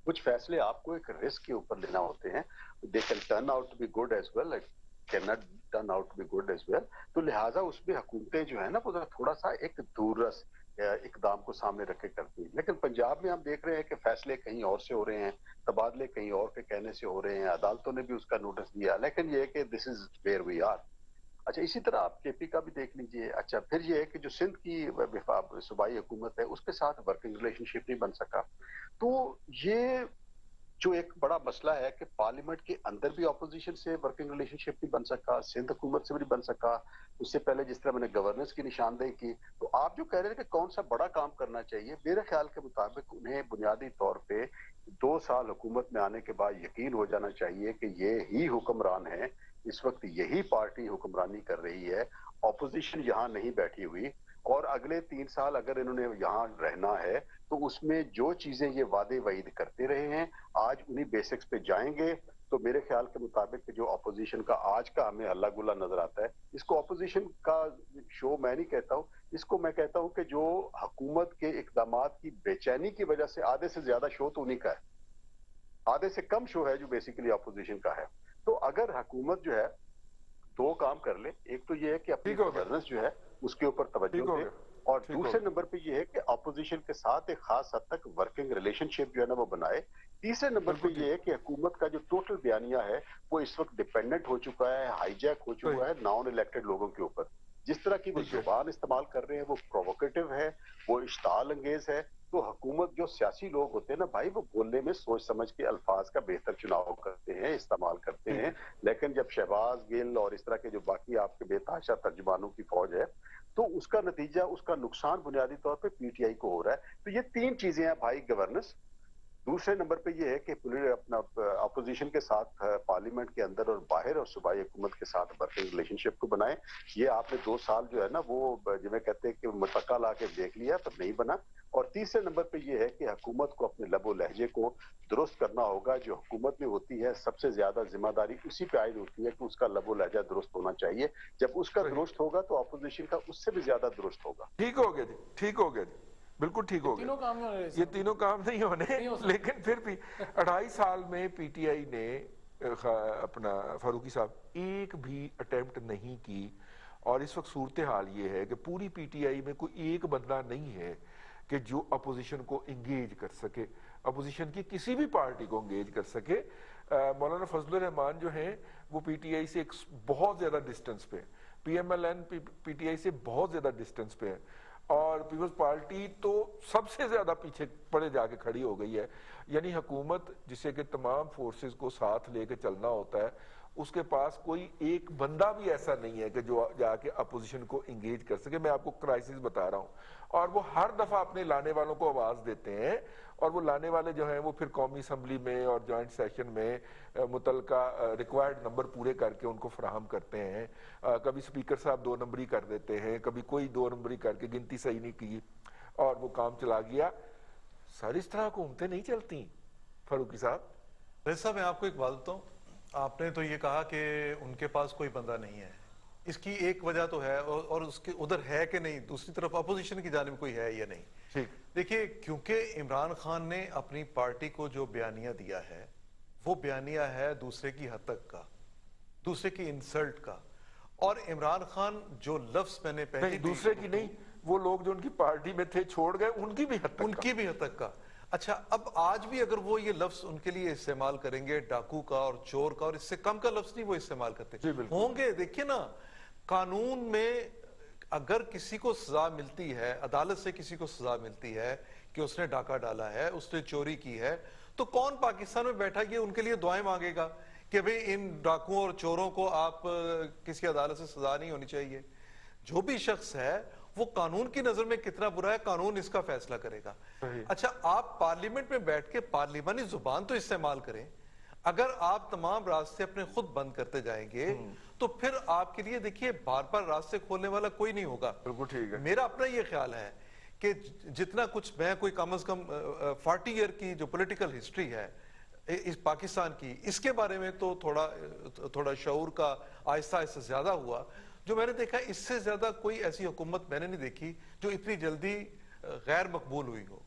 कुछ फैसले आपको एक रिस्क के ऊपर लेना होते हैं, they can turn out to be good as well, can not turn out to be good as well. तो लिहाजा उसमें हुकूमतें जो है ना वो थोड़ा सा एक दूररस इकदाम को सामने रखे करती है। लेकिन पंजाब में हम देख रहे हैं कि फैसले कहीं और से हो रहे हैं, तबादले कहीं और के कहने से हो रहे हैं, अदालतों ने भी उसका नोटिस दिया, लेकिन ये है कि this is where we are. अच्छा, इसी तरह आप केपी का भी देख लीजिए। अच्छा, फिर ये है कि जो सिंध की सूबाई हुकूमत है उसके साथ वर्किंग रिलेशनशिप नहीं बन सका। तो ये जो एक बड़ा मसला है कि पार्लियामेंट के अंदर भी अपोजिशन से वर्किंग रिलेशनशिप नहीं बन सका, सिंध हुकूमत से भी नहीं बन सका। उससे पहले जिस तरह मैंने गवर्नेंस की निशानदेही की, तो आप जो कह रहे हैं कि कौन सा बड़ा काम करना चाहिए, मेरे ख्याल के मुताबिक उन्हें बुनियादी तौर पे 2 साल हुकूमत में आने के बाद यकीन हो जाना चाहिए कि ये ही हुक्मरान है, इस वक्त यही पार्टी हुक्मरानी कर रही है, ऑपोजिशन यहाँ नहीं बैठी हुई, और अगले 3 साल अगर इन्होंने यहाँ रहना है तो उसमें जो चीजें ये वादे वईद करते रहे हैं आज उन्हीं बेसिक्स पे जाएंगे। तो मेरे ख्याल के मुताबिक जो अपोजिशन का आज का हमें हल्ला गुल्ला नजर आता है, इसको अपोजिशन का शो मैं नहीं कहता हूँ, इसको मैं कहता हूँ कि जो हुकूमत के इकदामात की बेचैनी की वजह से आधे से ज्यादा शो तो उन्हीं का है, आधे से कम शो है जो बेसिकली अपोजिशन का है। तो अगर हुकूमत जो है 2 काम कर ले, एक तो ये है कि अपनी गवर्नेंस जो है उसके ऊपर तवज्जो दे, और दूसरे नंबर पे ये है कि अपोजिशन के साथ एक खास हद तक वर्किंग रिलेशनशिप जो है ना वो बनाए। तीसरे नंबर पे ये है कि हुकूमत का जो टोटल बयानिया है वो इस वक्त डिपेंडेंट हो चुका है, हाईजैक हो चुका है नॉन इलेक्टेड लोगों के ऊपर। जिस तरह की वो जुबान इस्तेमाल कर रहे हैं वो प्रोवोकेटिव है, वो इश्ताल अंगेज है। तो हुकूमत जो सियासी लोग होते हैं ना भाई, वो बोलने में सोच समझ के अल्फाज का बेहतर चुनाव करते हैं, इस्तेमाल करते हैं, लेकिन जब शहबाज गिल और इस तरह के जो बाकी आपके बेतहाशा तर्जुमानों की फौज है तो उसका नतीजा, उसका नुकसान बुनियादी तौर पे पीटीआई को हो रहा है। तो ये 3 चीजें हैं भाई, गवर्नेंस, दूसरे नंबर पे ये है कि अपना अपोजिशन के साथ पार्लियामेंट के अंदर और बाहर और सूबाई हुकूमत के साथ वर्किंग रिलेशनशिप को बनाए। ये आपने 2 साल जो है ना वो जिन्हें कहते हैं कि मटका ला के देख लिया पर नहीं बना। और तीसरे नंबर पे ये है कि हुकूमत को अपने लबो लहजे को दुरुस्त करना होगा। जो हुकूमत में होती है सबसे ज्यादा जिम्मेदारी उसी पे आयद होती है कि उसका लबो लहजा दुरुस्त होना चाहिए। जब उसका दुरुस्त होगा तो अपोजिशन का उससे भी ज्यादा दुरुस्त होगा। ठीक हो गया जी, ठीक हो गया जी, बिल्कुल ठीक हो गया। तीनों काम नहीं होने ये तीनों काम नहीं होने, लेकिन फिर भी 2.5 साल में पीटीआई ने अपना फारूकी साहब एक भी अटेम्प्ट नहीं की, और इस वक्त सूरत हाल ये है कि पूरी पीटीआई में कोई एक बंदा नहीं है कि जो अपोजिशन को इंगेज कर सके। अपोजिशन की किसी भी पार्टी को एंगेज कर सके। मौलाना फजलुर रहमान जो हैं वो पीटीआई से एक बहुत ज्यादा डिस्टेंस पे, पीएमएलएन पीटीआई से बहुत ज्यादा डिस्टेंस पे है, और पीपल्स पार्टी तो सबसे ज्यादा पीछे पड़े जाके खड़ी हो गई है। यानी हुकूमत जिसे कि तमाम फोर्सेस को साथ लेके चलना होता है, उसके पास कोई एक बंदा भी ऐसा नहीं है कि जो जाके अपोजिशन को इंगेज कर सके। मैं आपको क्राइसिस बता रहा हूँ, और वो हर दफा अपने लाने वालों को आवाज देते हैं, और वो लाने वाले जो हैं वो फिर कौमी असम्बली में और जॉइंट सेशन में मुतलका रिक्वायर्ड नंबर पूरे करके उनको फराहम करते हैं। कभी स्पीकर साहब 2 नंबरी कर देते हैं, कभी कोई 2 नंबरी करके गिनती सही नहीं की और वो काम चला गया। सर इस तरह हुकूमतें नहीं चलती फारूकी साहब। रईस साहब, मैं आपको एक बात बताऊं, आपने तो ये कहा कि उनके पास कोई बंदा नहीं है। इसकी एक वजह तो है, और उसके उधर है कि नहीं, दूसरी तरफ अपोजिशन की जानिब कोई है या नहीं। ठीक, देखिए, क्योंकि इमरान खान ने अपनी पार्टी को जो बयानिया दिया है वो बयानिया है दूसरे की हतक का, दूसरे की इंसल्ट का। और इमरान खान जो लफ्ज मैंने पहले नहीं, दूसरे की नहीं, वो लोग जो उनकी पार्टी में थे छोड़ गए, उनकी भी हद तक उनकी भी हतक का। अच्छा, अब आज भी अगर वो ये लफ्ज उनके लिए इस्तेमाल करेंगे, डाकू का और चोर का, और इससे कम का लफ्ज नहीं वो इस्तेमाल करते होंगे। देखिए ना, कानून में अगर किसी को सजा मिलती है, अदालत से किसी को सजा मिलती है कि उसने डाका डाला है, उसने चोरी की है, तो कौन पाकिस्तान में बैठा ये उनके लिए दुआएं मांगेगा कि भाई इन डाकुओं और चोरों को आप किसी अदालत से सजा नहीं होनी चाहिए। जो भी शख्स है वो कानून की नजर में कितना बुरा है, कानून इसका फैसला करेगा। अच्छा, आप पार्लियामेंट में बैठ के पार्लिमानी जुबान तो इस्तेमाल करें। अगर आप तमाम रास्ते अपने खुद बंद करते जाएंगे तो फिर आपके लिए देखिए बार बार रास्ते खोलने वाला कोई नहीं होगा। बिल्कुल ठीक है। मेरा अपना ये ख्याल है कि जितना कुछ मैं कोई कम से कम 40 ईयर की जो पॉलिटिकल हिस्ट्री है इस पाकिस्तान की, इसके बारे में तो थोड़ा शऊर का आहिस्ता आहिस्ता ज्यादा हुआ। जो मैंने देखा, इससे ज्यादा कोई ऐसी हुकूमत मैंने नहीं देखी जो इतनी जल्दी गैर मकबूल हुई हो।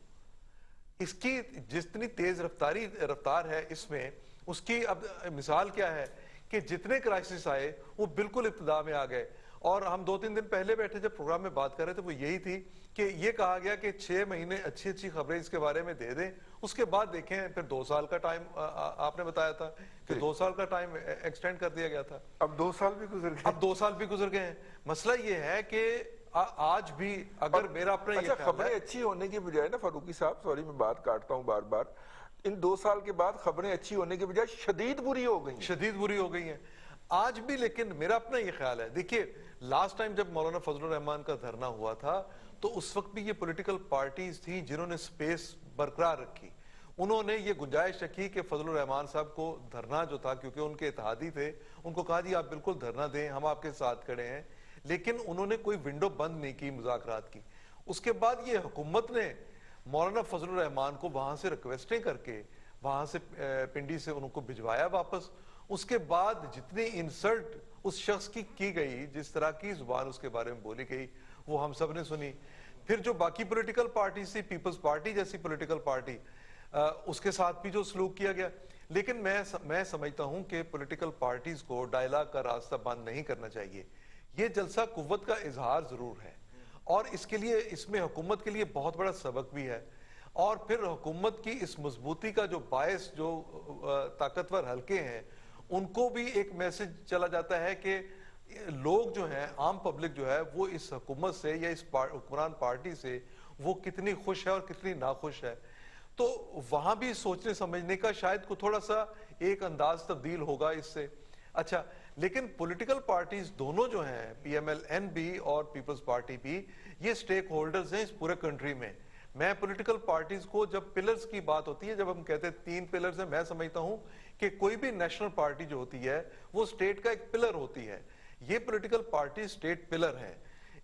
इसकी जितनी तेज रफ्तार है इसमें, उसकी अब मिसाल क्या है कि जितने क्राइसिस आए वो बिल्कुल इब्तिदा में आ गए। और हम 2-3 दिन पहले बैठे जब प्रोग्राम में बात कर रहे थे, वो यही थी कि ये कहा गया कि 6 महीने अच्छी अच्छी खबरें इसके बारे में दे दें, उसके बाद देखें। फिर 2 साल का टाइम आपने बताया था कि 2 साल का टाइम एक्सटेंड कर दिया गया था। अब 2 साल भी गुजर गए। अब 2 साल भी गुजर गए हैं। मसला ये है कि आज भी अगर मेरा अपना अच्छा, खबरें अच्छी होने की बजाय ना फारूकी साहब, सॉरी मैं बात काटता हूँ बार बार, इन 2 साल के बाद खबरें अच्छी होने के बजाय शदीद बुरी हो गई, शदीद बुरी हो गई हैं आज भी। लेकिन मेरा अपना ये ख्याल है, देखिए लास्ट टाइम जब मौलाना फजलुर रहमान का धरना हुआ था तो उस वक्त भी ये पॉलिटिकल पार्टीज थी जिन्होंने स्पेस बरकरार रखी। उन्होंने ये गुंजाइश रखी कि फजलुर रहमान साहब को धरना जो था, क्योंकि उनके इत्तेहादी थे, उनको कहा जी आप बिल्कुल धरना दें, हम आपके साथ खड़े हैं। लेकिन उन्होंने कोई विंडो बंद नहीं की मुज़ाकरात की। उसके बाद ये हुकूमत ने मौलाना फजलुर रहमान को वहां से रिक्वेस्टें करके वहां से पिंडी से उनको भिजवाया वापस। उसके बाद जितनी इंसल्ट उस शख्स की गई, जिस तरह की जुबान उसके बारे में बोली गई, वो हम सब ने सुनी। फिर जो बाकी पॉलिटिकल पार्टी थी, पीपल्स पार्टी जैसी पॉलिटिकल पार्टी, उसके साथ भी जो सलूक किया गया। लेकिन मैं समझता हूं कि पॉलिटिकल पार्टीज को डायलॉग का रास्ता बंद नहीं करना चाहिए। ये जलसा कुव्वत का इजहार जरूर है और इसके लिए इसमें हुकूमत के लिए बहुत बड़ा सबक भी है। और फिर हुकूमत की इस मजबूती का जो बायस, जो ताकतवर हलके हैं, उनको भी एक मैसेज चला जाता है कि लोग जो हैं, आम पब्लिक जो है, वो इस हुकूमत से या इस हुक्मरान पार्टी से वो कितनी खुश है और कितनी नाखुश है। तो वहां भी सोचने समझने का शायद को थोड़ा सा एक अंदाज तब्दील होगा इससे। अच्छा, लेकिन पॉलिटिकल पार्टीज दोनों जो हैं, पीएमएल-एन भी और पीपल्स पार्टी भी, ये स्टेक होल्डर्स हैं इस पूरे कंट्री में। मैं पॉलिटिकल पार्टीज को, जब पिलर्स की बात होती है, जब हम कहते हैं 3 पिलर्स हैं, मैं समझता हूं कि कोई भी नेशनल पार्टी जो होती है वो स्टेट का एक पिलर होती है। ये पॉलिटिकल पार्टी स्टेट पिलर है।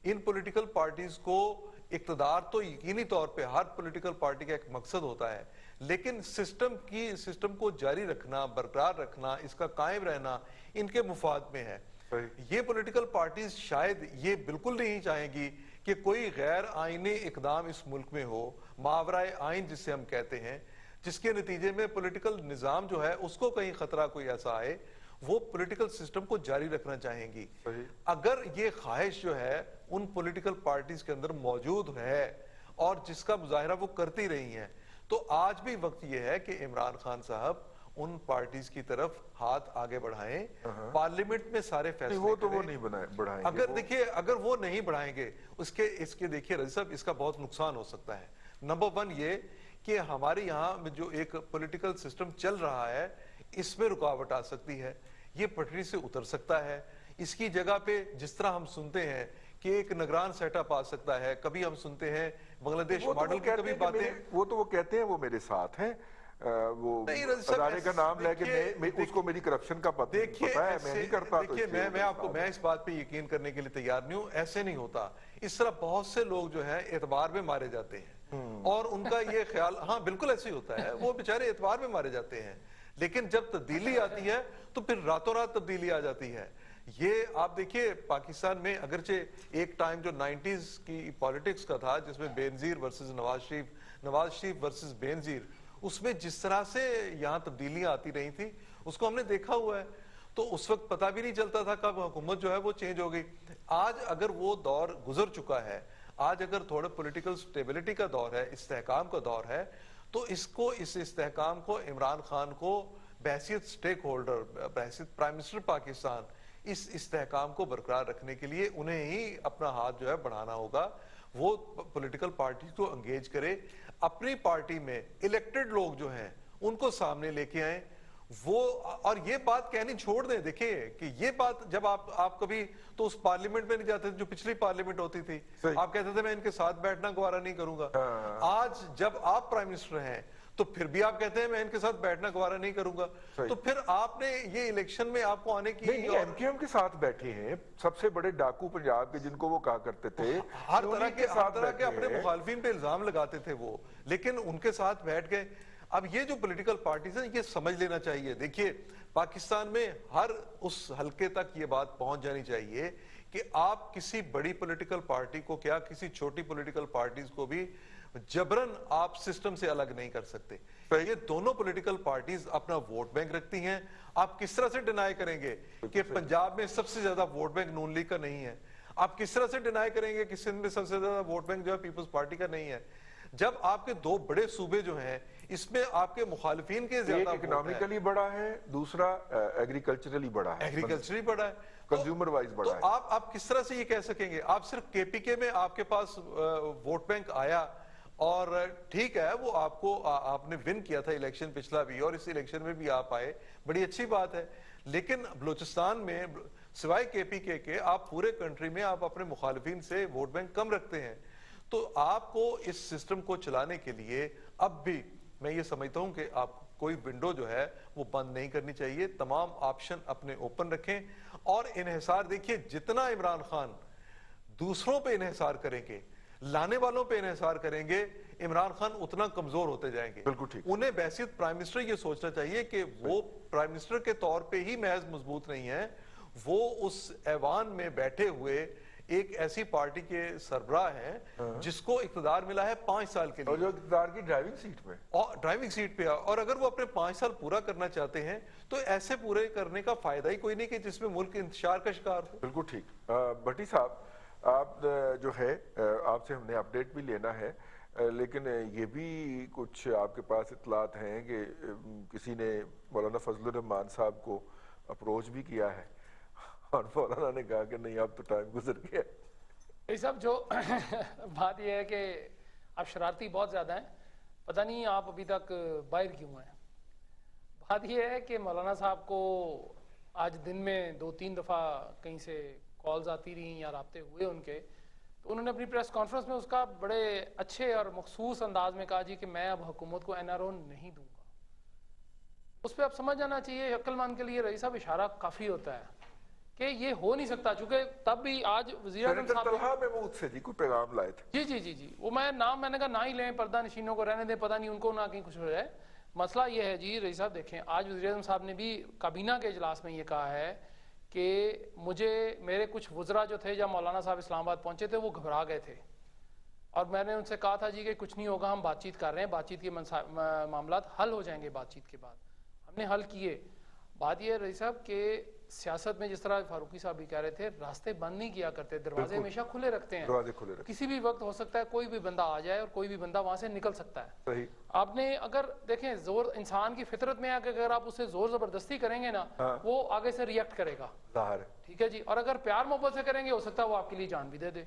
इन पॉलिटिकल पार्टीज को इक्तदार तो यकीनी तौर पे हर पॉलिटिकल पार्टी का एक मकसद होता है, लेकिन सिस्टम को जारी रखना, बरकरार रखना, इसका कायम रहना इनके मुफाद में है। ये पॉलिटिकल पार्टीज शायद ये बिल्कुल नहीं चाहेंगी कि कोई गैर आईनी इकदाम इस मुल्क में हो, मावराए आइन जिसे हम कहते हैं, जिसके नतीजे में पॉलिटिकल निजाम जो है उसको कहीं खतरा कोई ऐसा आए। वो पॉलिटिकल सिस्टम को जारी रखना चाहेंगी। अगर ये ख्वाहिश जो है उन पॉलिटिकल पार्टीज के अंदर मौजूद है और जिसका मुजाहिरा वो करती रही हैं, تو آج بھی وقت یہ ہے کہ عمران خان صاحب ان پارٹیز کی طرف ہاتھ آگے بڑھائیں, پارلیمنٹ میں سارے فیصلے وہ تو وہ نہیں بڑھائیں گے. اگر دیکھیے اگر وہ نہیں بڑھائیں گے اس کے دیکھیے رضی صاحب اس کا بہت نقصان ہو سکتا ہے. نمبر 1 یہ کہ ہمارے یہاں جو ایک پولیٹیکل سسٹم چل رہا ہے اس میں رکاوٹ آ سکتی ہے, یہ پٹری سے اتر سکتا ہے. اس کی جگہ پہ جس طرح ہم سنتے ہیں کہ ایک نگران سیٹ اپ آ سکتا ہے, کبھی ہم سنتے ہیں بنگلہ دیش ماڈل کی کبھی باتیں, وہ تو وہ کہتے ہیں وہ میرے ساتھ ہیں, وہ ادارے کا نام لے کے اس کو میری کرپشن کا پتہ ہے, میں نہیں کرتا. دیکھیے میں اس بات پہ یقین کرنے کے لیے تیار نہیں ہوں, ایسے نہیں ہوتا. اس طرح بہت سے لوگ جو ہیں اعتبار میں مارے جاتے ہیں اور ان کا یہ خیال, ہاں بالکل ایسے ہی ہوتا ہے, وہ بیچارے اعتبار میں مارے جاتے ہیں, لیکن جب تبدیلی آتی ہے تو پھر راتوں رات تبدیلی آ جاتی ہے. یہ آپ دیکھیے پاکستان میں اگرچہ ایک ٹائم جو 90s کی پالیٹکس کا تھا جس میں بینظیر ورسز نواز شریف ورسز بینظیر, اس میں جس طرح سے یہاں تبدیلیاں آتی رہی تھی اس کو ہم نے دیکھا ہوا ہے. تو اس وقت پتہ بھی نہیں چلتا تھا کب حکومت جو ہے وہ چینج ہو گئی. آج اگر وہ دور گزر چکا ہے, آج اگر تھوڑا پولیٹیکل سٹیبلٹی کا دور ہے, استحکام کا دور ہے, تو اس استحکام کو عمران خان کو بحیثیت سٹیک ہولڈر, بحیثیت پرائم منسٹر پاکستان, اس استحکام کو برقرار رکھنے کے لیے انہیں ہی اپنا ہاتھ جو ہے بڑھانا ہوگا. وہ پولیٹیکل پارٹیز کو انگیج کرے, اپنی پارٹی میں الیکٹڈ لوگ جو ہیں ان کو سامنے لے کے آئیں, وہ اور یہ بات کہنی چھوڑ دیں. دیکھیں کہ یہ بات جب آپ کبھی تو اس پارلیمنٹ میں نہیں جاتے تھے جو پچھلی پارلیمنٹ ہوتی تھی, آپ کہتے تھے میں ان کے ساتھ بیٹھنا گوارا نہیں کروں گا. آج جب آپ پرائم منسٹر ہیں تو پھر بھی آپ کہتے ہیں میں ان کے ساتھ بیٹھنا گوارا نہیں کروں گا. تو پھر آپ نے یہ الیکشن میں آپ کو آنے کی ایم کیو ایم کے ساتھ بیٹھے ہیں سب سے بڑے ڈاکو پنجاب کے, جن کو وہ کہا کرتے تھے, ہر طرح کے اپنے مخالفین پہ الزام لگاتے تھے وہ, لیکن ان کے ساتھ بیٹھ گئے. اب یہ جو پولیٹیکل پارٹیز ہیں یہ سمجھ لینا چاہیے. دیکھیے پاکستان میں ہر اس حلقے تک یہ بات پہنچ جانی چاہیے کہ آپ کسی بڑی پولیٹیکل پارٹی کو کیا کسی چھوٹی پولیٹیکل پارٹیز کو بھی جبرن آپ سسٹم سے الگ نہیں کر سکتے. یہ دونوں پولیٹیکل پارٹیز اپنا ووٹ بینک رکھتی ہیں. آپ کس طرح سے ڈینائی کریں گے کہ پنجاب میں سب سے زیادہ ووٹ بینک نون لیگ کا نہیں ہے؟ آپ کس طرح سے ڈینائی کریں گے کہ سندھ میں سب سے زیادہ ووٹ بینک جو ہے پیپلز پارٹی کا نہیں ہے؟ جب آپ کے دو بڑے صوبے جو ہیں اس میں آپ کے مخالفین کے زیادہ ایک اکنامکلی بڑا ہے, دوسرا ایگریکلچرلی بڑا ہے, ایگریکلچرلی بڑا ہے, کنزیومر وائز بڑا ہے. تو آپ کس طرح سے یہ کہہ سکیں گے؟ آپ صرف کے پی کے میں آپ کے پاس ووٹ بینک آیا اور ٹھیک ہے وہ آپ نے ون کیا تھا الیکشن پچھلا بھی, اور اس الیکشن میں بھی آپ آئے, بڑی اچھی بات ہے. لیکن بلوچستان میں سوائے کے پی کے آپ پورے کنٹری میں آپ اپنے مخالفین سے ووٹ بینک کم رکھتے ہیں. تو آپ کو اس سسٹم کو چلانے کے لیے اب بھی میں یہ سمجھتا ہوں کہ آپ کوئی ونڈو جو ہے وہ بند نہیں کرنی چاہیے, تمام آپشن اپنے اوپن رکھیں. اور انحصار دیکھیے جتنا عمران خان دوسروں پہ انحصار کریں گے, لانے والوں پہ انحصار کریں گے, عمران خان اتنا کمزور ہوتے جائیں گے. بالکل ٹھیک. انہیں بحیثیت پرائم منسٹر یہ سوچنا چاہیے کہ وہ پرائم منسٹر کے طور پہ ہی محض مضبوط نہیں ہے, وہ اس ایوان میں بیٹھے ہوئے ایک ایسی پارٹی کے سربراہ ہیں جس کو اقتدار ملا ہے 5 سال کے لیے, اور جو اقتدار کی ڈرائیونگ سیٹ پہ اور اگر وہ اپنے 5 سال پورا کرنا چاہتے ہیں تو ایسے پورے کرنے کا فائدہ ہی کوئی نہیں کہ جس میں ملک انتشار کا شکار ہو. بالکل ٹھیک. بھٹی صاحب, آپ جو ہے آپ سے ہم نے اپڈیٹ بھی لینا ہے, لیکن یہ بھی کچھ آپ کے پاس اطلاعات ہیں کہ کسی نے مولانا فضل الرحمان صاحب کو اپروچ بھی کیا ہے اور مولانا نے کہا کہ نہیں اب تو ٹائم گزر گیا. یہ سب جو بات یہ ہے کہ آپ شرارتی بہت زیادہ ہیں, پتہ نہیں آپ ابھی تک باہر کیوں ہیں. بات یہ ہے کہ مولانا صاحب کو آج دن میں 2-3 دفعہ کہیں سے کالز آتی رہی یا رابطے ہوئے ان کے, تو انہوں نے اپنی پریس کانفرنس میں اس کا بڑے اچھے اور مخصوص انداز میں کہا جی کہ میں اب حکومت کو این آر او نہیں دوں گا. اس پہ اب سمجھ جانا چاہیے عقل مند کے لیے رئیس صاحب اشارہ کافی ہوتا ہے کہ یہ ہو نہیں سکتا, چونکہ تب بھی آج وزیر اعظم صاحب طلحہ محمود سے جی کوئی پیغام لائے تھے. جی وہ میں نے کہا نہ ہی لیں, پردہ نشینوں کو رہنے دیں, پتہ نہیں ان کو نہ کہیں کچھ ہو جائے. مسئلہ یہ ہے جی رئیس صاحب, دیکھیں آج وزیر اعظم صاحب نے بھی کابینہ کے اجلاس میں یہ کہا ہے کہ میرے کچھ وزراء جو تھے جب مولانا صاحب اسلام آباد پہنچے تھے وہ گھبرا گئے تھے, اور میں نے ان سے کہا تھا جی کہ کچھ نہیں ہوگا, ہم بات چیت کر رہے ہیں, بات چیت کے معاملات حل ہو جائیں گے بات چیت کے بعد. ہم نے حل کیے. بات یہ ہے رئیس صاحب کہ सियासत में जिस तरह फारूकी साहब भी कह रहे थे, रास्ते बंद नहीं किया करते, दरवाजे हमेशा खुले रखते हैं। दरवाजे खुले रखते, किसी भी वक्त हो सकता है कोई भी बंदा आ जाए और कोई भी बंदा वहां से निकल सकता है। सही। आपने अगर देखें, जोर इंसान की फितरत में है कि अगर आप उसे जोर जबरदस्ती करेंगे ना, वो आगे से रिएक्ट करेगा, जाहिर है। ठीक है जी। और अगर प्यार मोहब्बत से करेंगे, हो सकता है वो आपके लिए जान भी दे दे।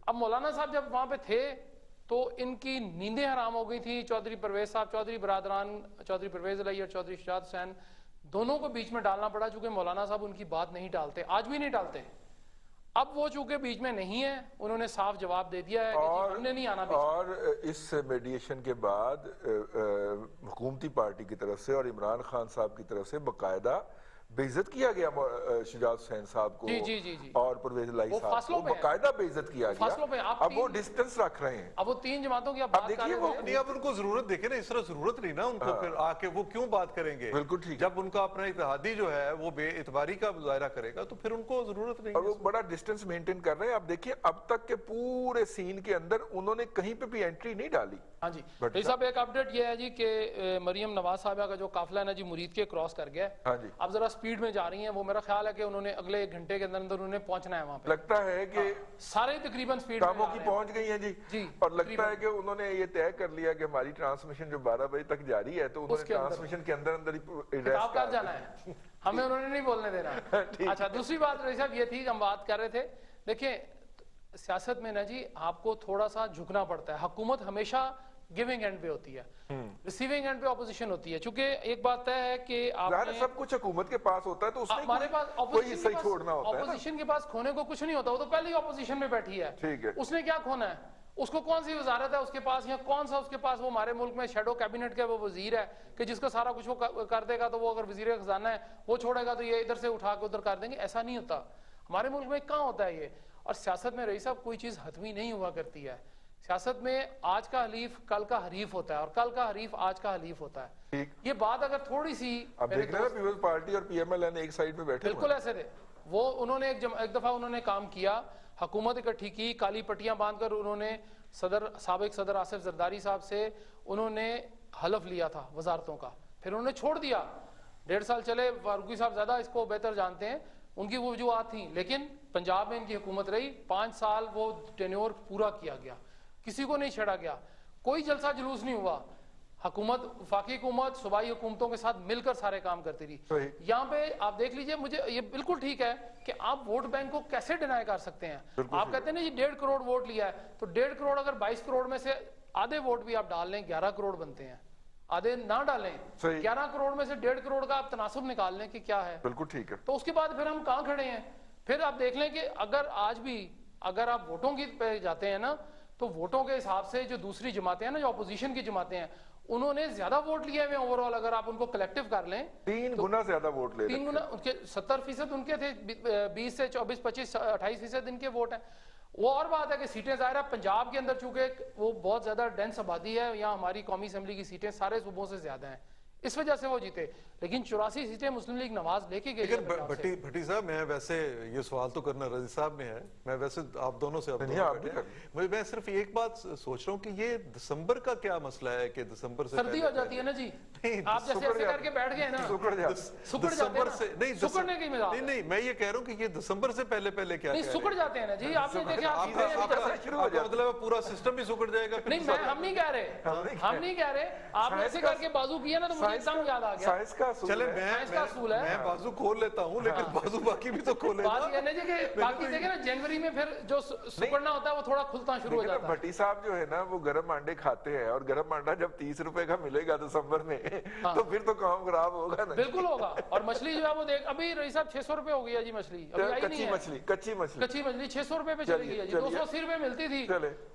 अब मौलाना साहब जब वहां पे थे तो इनकी नींदें हराम हो गई थी। चौधरी परवेज साहब, चौधरी बरादरान, चौधरी परवेज अलई और चौधरी शुजात हुसैन, दोनों को बीच में डालना पड़ा, चूंकि मौलाना साहब उनकी बात नहीं टालते, आज भी नहीं टालते। अब वो चूंकि बीच में नहीं है, उन्होंने साफ जवाब दे दिया है कि हमने नहीं आना। और इस मीडिएशन के बाद हुकूमती पार्टी की तरफ से और इमरान खान साहब की तरफ से बकायदा बेइज्जत किया गया शुजात हुसैन साहब को, जी। और परवेज लाई साहब को बकायदा बेइज्जत किया गया। अब वो डिस्टेंस रख रहे हैं। अब वो तीन जमातों की बात कर रहे हैं। नहीं, अब उनको जरूरत देखे ना, इस तरह जरूरत नहीं ना उनको, फिर आके वो क्यों बात करेंगे? बिल्कुल ठीक। जब उनका अपना इत्तेहादी जो है वो बेइतबारी का मुजाहरा करेगा तो फिर उनको जरूरत नहीं। और वो बड़ा डिस्टेंस मेंटेन कर रहे हैं। अब देखिए, अब तक के पूरे सीन के अंदर उन्होंने कहीं पे भी एंट्री नहीं डाली। हाँ जी, भाई साहब एक अपडेट ये है जी कि मरियम नवाज साहिबा का जो काफिला है ना जी, मुरीद के क्रॉस कर गया। हाँ जी। अब जरा स्पीड में जा रही हैं वो, मेरा ख्याल है कि उन्होंने अगले 1 घंटे के अंदर उन्होंने पहुंचना है वहां पे। लगता है कि सारे तकरीबन स्पीड कामों की पहुंच गई हैं जी। और लगता है कि उन्होंने ये तय कर लिया कि हमारी ट्रांसमिशन जो 12 बजे तक जारी है, तो उन्होंने ट्रांसमिशन के अंदर अंदर ही कर जाना है, हमें उन्होंने नहीं बोलने देना। अच्छा, दूसरी बात रही साहब ये थी, हम बात कर रहे थे, देखिए सियासत में ना जी आपको थोड़ा सा झुकना पड़ता है। हुकूमत हमेशा गिविंग एंड पे होती है, रिसीविंग एंड पे ऑपोजिशन होती है। चूंकि एक बात तय है कि आपने सब कुछ हुकूमत के पास होता है, तो उसमें हमारे पास कोई हिस्सा छोड़ना होता है। ऑपोजिशन के पास खोने को कुछ नहीं होता, वो तो पहले ही ऑपोजिशन में बैठी है। ठीक है, उसने क्या खोना है? उसको कौन सी वजारत है उसके पास, या कौन सा उसके पास वो हमारे मुल्क में शेडो कैबिनेट का वो वजीर है कि जिसका सारा कुछ वो कर देगा, तो वो अगर वजीर खजाना है वो छोड़ेगा तो ये इधर से उठा के उधर कर देंगे। ऐसा नहीं होता हमारे मुल्क में। कहाँ होता है ये? और सियासत में रही साहब कोई चीज हतमी नहीं हुआ करती है। सियासत में आज का हलीफ कल का हरीफ होता है, और कल का हरीफ आज का हलीफ होता है। ये बात अगर थोड़ी सी, अब देख रहे हैं पीपल्स पार्टी और पीएमएल एक साइड पे बैठे, बिल्कुल ऐसे थे वो। उन्होंने एक दफा उन्होंने काम किया, हुकूमत इकट्ठी की, काली पट्टियां बांधकर उन्होंने साबिक सदर आसिफ जरदारी साहब से उन्होंने हलफ लिया था वजारतों का, फिर उन्होंने छोड़ दिया। 1.5 साल चले, फारूकी साहब ज्यादा इसको बेहतर जानते हैं, उनकी वो वजूहत थी। लेकिन पंजाब में इनकी हुकूमत रही 5 साल, वो टेन्योर पूरा किया गया, किसी को नहीं छेड़ा गया, कोई जलसा जुलूस नहीं हुआ। हुकूमत, वफाकी हुकूमत सूबाई हुकूमतों के साथ मिलकर सारे काम करती रही। यहाँ पे आप देख लीजिए, मुझे ये बिल्कुल ठीक है कि आप वोट बैंक को कैसे डिनाई कर सकते हैं। आप कहते हैं ना जी 1.5 करोड़ वोट लिया है, तो 1.5 करोड़ अगर 22 करोड़ में से आधे वोट भी आप डाल लें, 11 करोड़ बनते हैं। आधे ना डालें, 11 करोड़ में से 1.5 करोड़ का आप तनासुब निकाल लें कि क्या है। बिल्कुल ठीक है। तो उसके बाद फिर हम कहाँ खड़े हैं? फिर आप देख लें कि अगर आज भी अगर आप वोटों की पे जाते हैं ना, तो वोटों के हिसाब से जो दूसरी जमातें हैं ना, जो अपोजिशन की जमातें हैं, उन्होंने ज्यादा वोट लिए हुए ओवरऑल। अगर आप उनको कलेक्टिव कर लें 3 गुना ज्यादा वोट ले, 3 गुना उनके 70% उनके थे, 20 से 24, 25, 28% इनके वोट हैं। वो और बात है कि सीटें ज़ाहिर है पंजाब के अंदर चूंकि वो बहुत ज्यादा डेंस आबादी है, यहाँ हमारी कौमी असेंबली की सीटें सारे सूबों से ज्यादा हैं, इस वजह से वो जीते। लेकिन 84 सीटें मुस्लिम लीग नवाज लेके गई। भट्टी साहब, मैं वैसे ये सवाल तो करना रजी साहब में है, मैं वैसे आप दोनों से मैं सिर्फ एक बात सोच रहा हूँ कि ये दिसंबर का क्या मसला है कि दिसंबर से सर्दी हो जाती है ना जी, आप जैसे ऐसे करके बैठ गए ना, दिसंबर से नहीं, सुकड़ने की मजाक नहीं, मैं ये कह रहा हूँ कि ये दिसंबर से पहले क्या नहीं सुकड़ जाते हैं ना जी। आपने देखा मतलब पूरा सिस्टम भी सुकड़ जाएगा? नहीं, हम नहीं कह रहे, आपने ऐसे करके बाजू किया ना, तो मुझे एकदम याद आ गया। चले मैं बाजू खोल लेता हूँ, लेकिन बाजू बाकी भी तो खोले। बाकी देखे ना, जनवरी में फिर जो सुकड़ना होता है वो थोड़ा खुलता शुरू हो जाता है। भट्टी साहब जो है ना, वो गर्म अंडे खाते हैं, और गर्म अंडा जब 30 रुपए का मिलेगा दिसंबर में, तो फिर तो काम खराब होगा ना। बिल्कुल होगा। और मछली जो है वो देख, अभी रही साहब 600 रुपए हो गई है जी मछली, कच्ची मछली 600 रुपए पे चली गई है जी। 280 रुपए मिलती थी,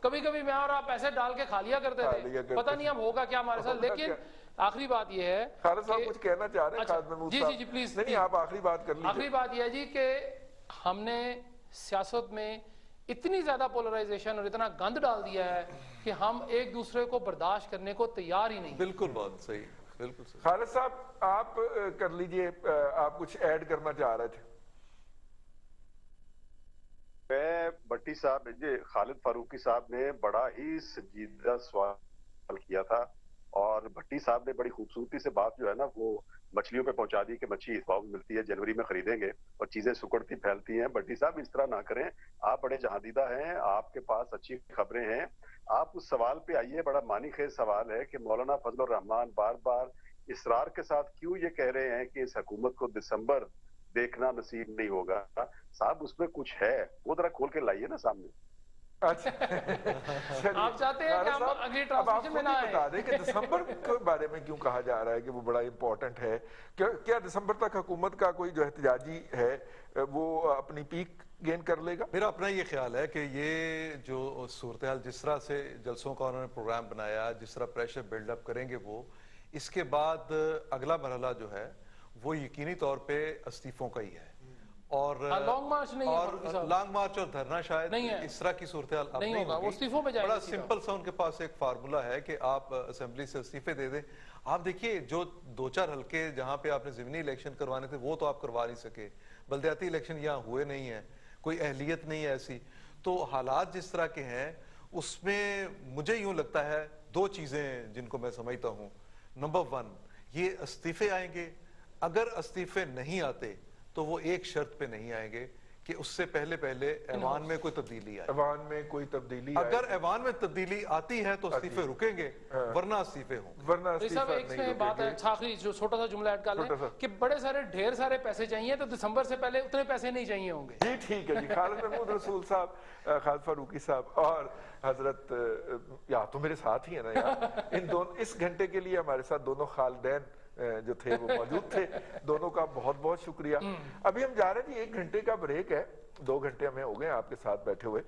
कभी कभी मैं और आप पैसे डाल के खा लिया करते थे, पता नहीं अब होगा क्या हमारे साथ। लेकिन आखिरी बात यह है, खालिद साहब कुछ कहना चाह रहे हैं? जी प्लीज। नहीं, आप आखिरी बात कर लीजिए। आखिरी बात यह है जी कि हमने सियासत में इतनी ज्यादा पोलराइजेशन और इतना गंद डाल दिया है कि हम एक दूसरे को बर्दाश्त करने को तैयार ही नहीं। बिल्कुल बात सही, बिल्कुल सही। खालिद साहब आप कर लीजिए, आप कुछ ऐड करना चाह रहे थे। मैं भट्टी साहब, खालिद फारूकी साहब ने बड़ा ही संजीदा सवाल किया था, और और भट्टी साहब ने बड़ी खूबसूरती से बात जो है ना वो मछलियों पे पहुंचा दी कि मच्छी इस भाव में मिलती है, जनवरी में खरीदेंगे, और चीजें सुकड़ती फैलती हैं। भट्टी साहब इस तरह ना करें, आप बड़े जहांदीदा हैं, आपके पास अच्छी खबरें हैं, आप उस सवाल पे आइए। बड़ा मानीखेज सवाल है कि मौलाना फजल रहमान बार बार इसरार के साथ क्यों ये कह रहे हैं कि इस हुकूमत को दिसंबर देखना नसीब नहीं होगा। साहब उसमें कुछ है, वो जरा खोल के लाइए ना सामने। अच्छा चलिए, आप चाहते हैं कि हम साहब, अगली अब आप ट्रांसमिशन में खुद ना ही आए। बता दें कि दिसंबर के बारे में क्यों कहा जा रहा है कि वो बड़ा इंपॉर्टेंट है। क्या दिसंबर तक हुकूमत का कोई जो एहतजाजी है वो अपनी पीक गेन कर लेगा? मेरा अपना ये ख्याल है कि ये जो सूरत हाल, जिस तरह से जलसों का उन्होंने प्रोग्राम बनाया, जिस तरह प्रेशर बिल्डअप करेंगे वो, इसके बाद अगला मरहला जो है वो यकीनी तौर पे इस्तीफों का ही है। और लॉन्ग मार्च नहीं है फारूकी साहब। लॉन्ग मार्च और धरना शायद नहीं है। इस तरह की सूरत हाल अब नहीं नहीं होगा, वो होगी। इस्तीफों पे जाएंगे बड़ा सीधा। सिंपल सा उनके पास एक फार्मूला है कि आप असेंबली से इस्तीफे दे दें। आप देखिए जो 2-4 हल्के जहां पे आपने ज़िमनी इलेक्शन करवाने थे वो तो आप करवा नहीं सके, बल्दियाती इलेक्शन यहाँ हुए नहीं है, कोई अहलियत नहीं है ऐसी। तो हालात जिस तरह के हैं उसमें मुझे यूं लगता है 2 चीजें जिनको मैं समझता हूं। नंबर 1, ये इस्तीफे आएंगे। अगर इस्तीफे नहीं आते तो वो एक शर्त पे नहीं आएंगे कि उससे पहले ऐवान में कोई तब्दीली आए। ऐवान में कोई तब्दीली अगर ऐवान में तब्दीली आती है तो इस्तीफे रुकेंगे, वरना इस्तीफे होंगे। वरना तो इस्तीफा साहब एक नहीं इसमें बात है, रुकेंगे। आखिरी जो छोटा सा जुमला ऐड कर छोटा सा। लें कि बड़े सारे ढेर सारे पैसे चाहिए तो दिसंबर से पहले उतने पैसे नहीं चाहिए होंगे। जी ठीक है जी। खालिद महमूद रसूल साहब, खालिद फारूकी साहब और हजरत या तो मेरे साथ ही है ना यार, इन दोनों इस घंटे के लिए हमारे साथ दोनों खालिदैन जो थे वो मौजूद थे। दोनों का बहुत बहुत शुक्रिया। अभी हम जा रहे हैं जी, 1 घंटे का ब्रेक है। 2 घंटे हमें हो गए आपके साथ बैठे हुए।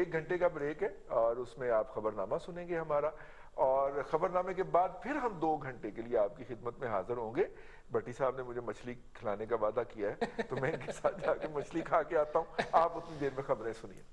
1 घंटे का ब्रेक है और उसमें आप खबरनामा सुनेंगे हमारा, और खबरनामे के बाद फिर हम 2 घंटे के लिए आपकी खिदमत में हाजिर होंगे। भट्टी साहब ने मुझे मछली खिलाने का वादा किया है तो मैं इनके साथ जाके मछली खा के आता हूँ। आप उतनी देर में खबरें सुनिए।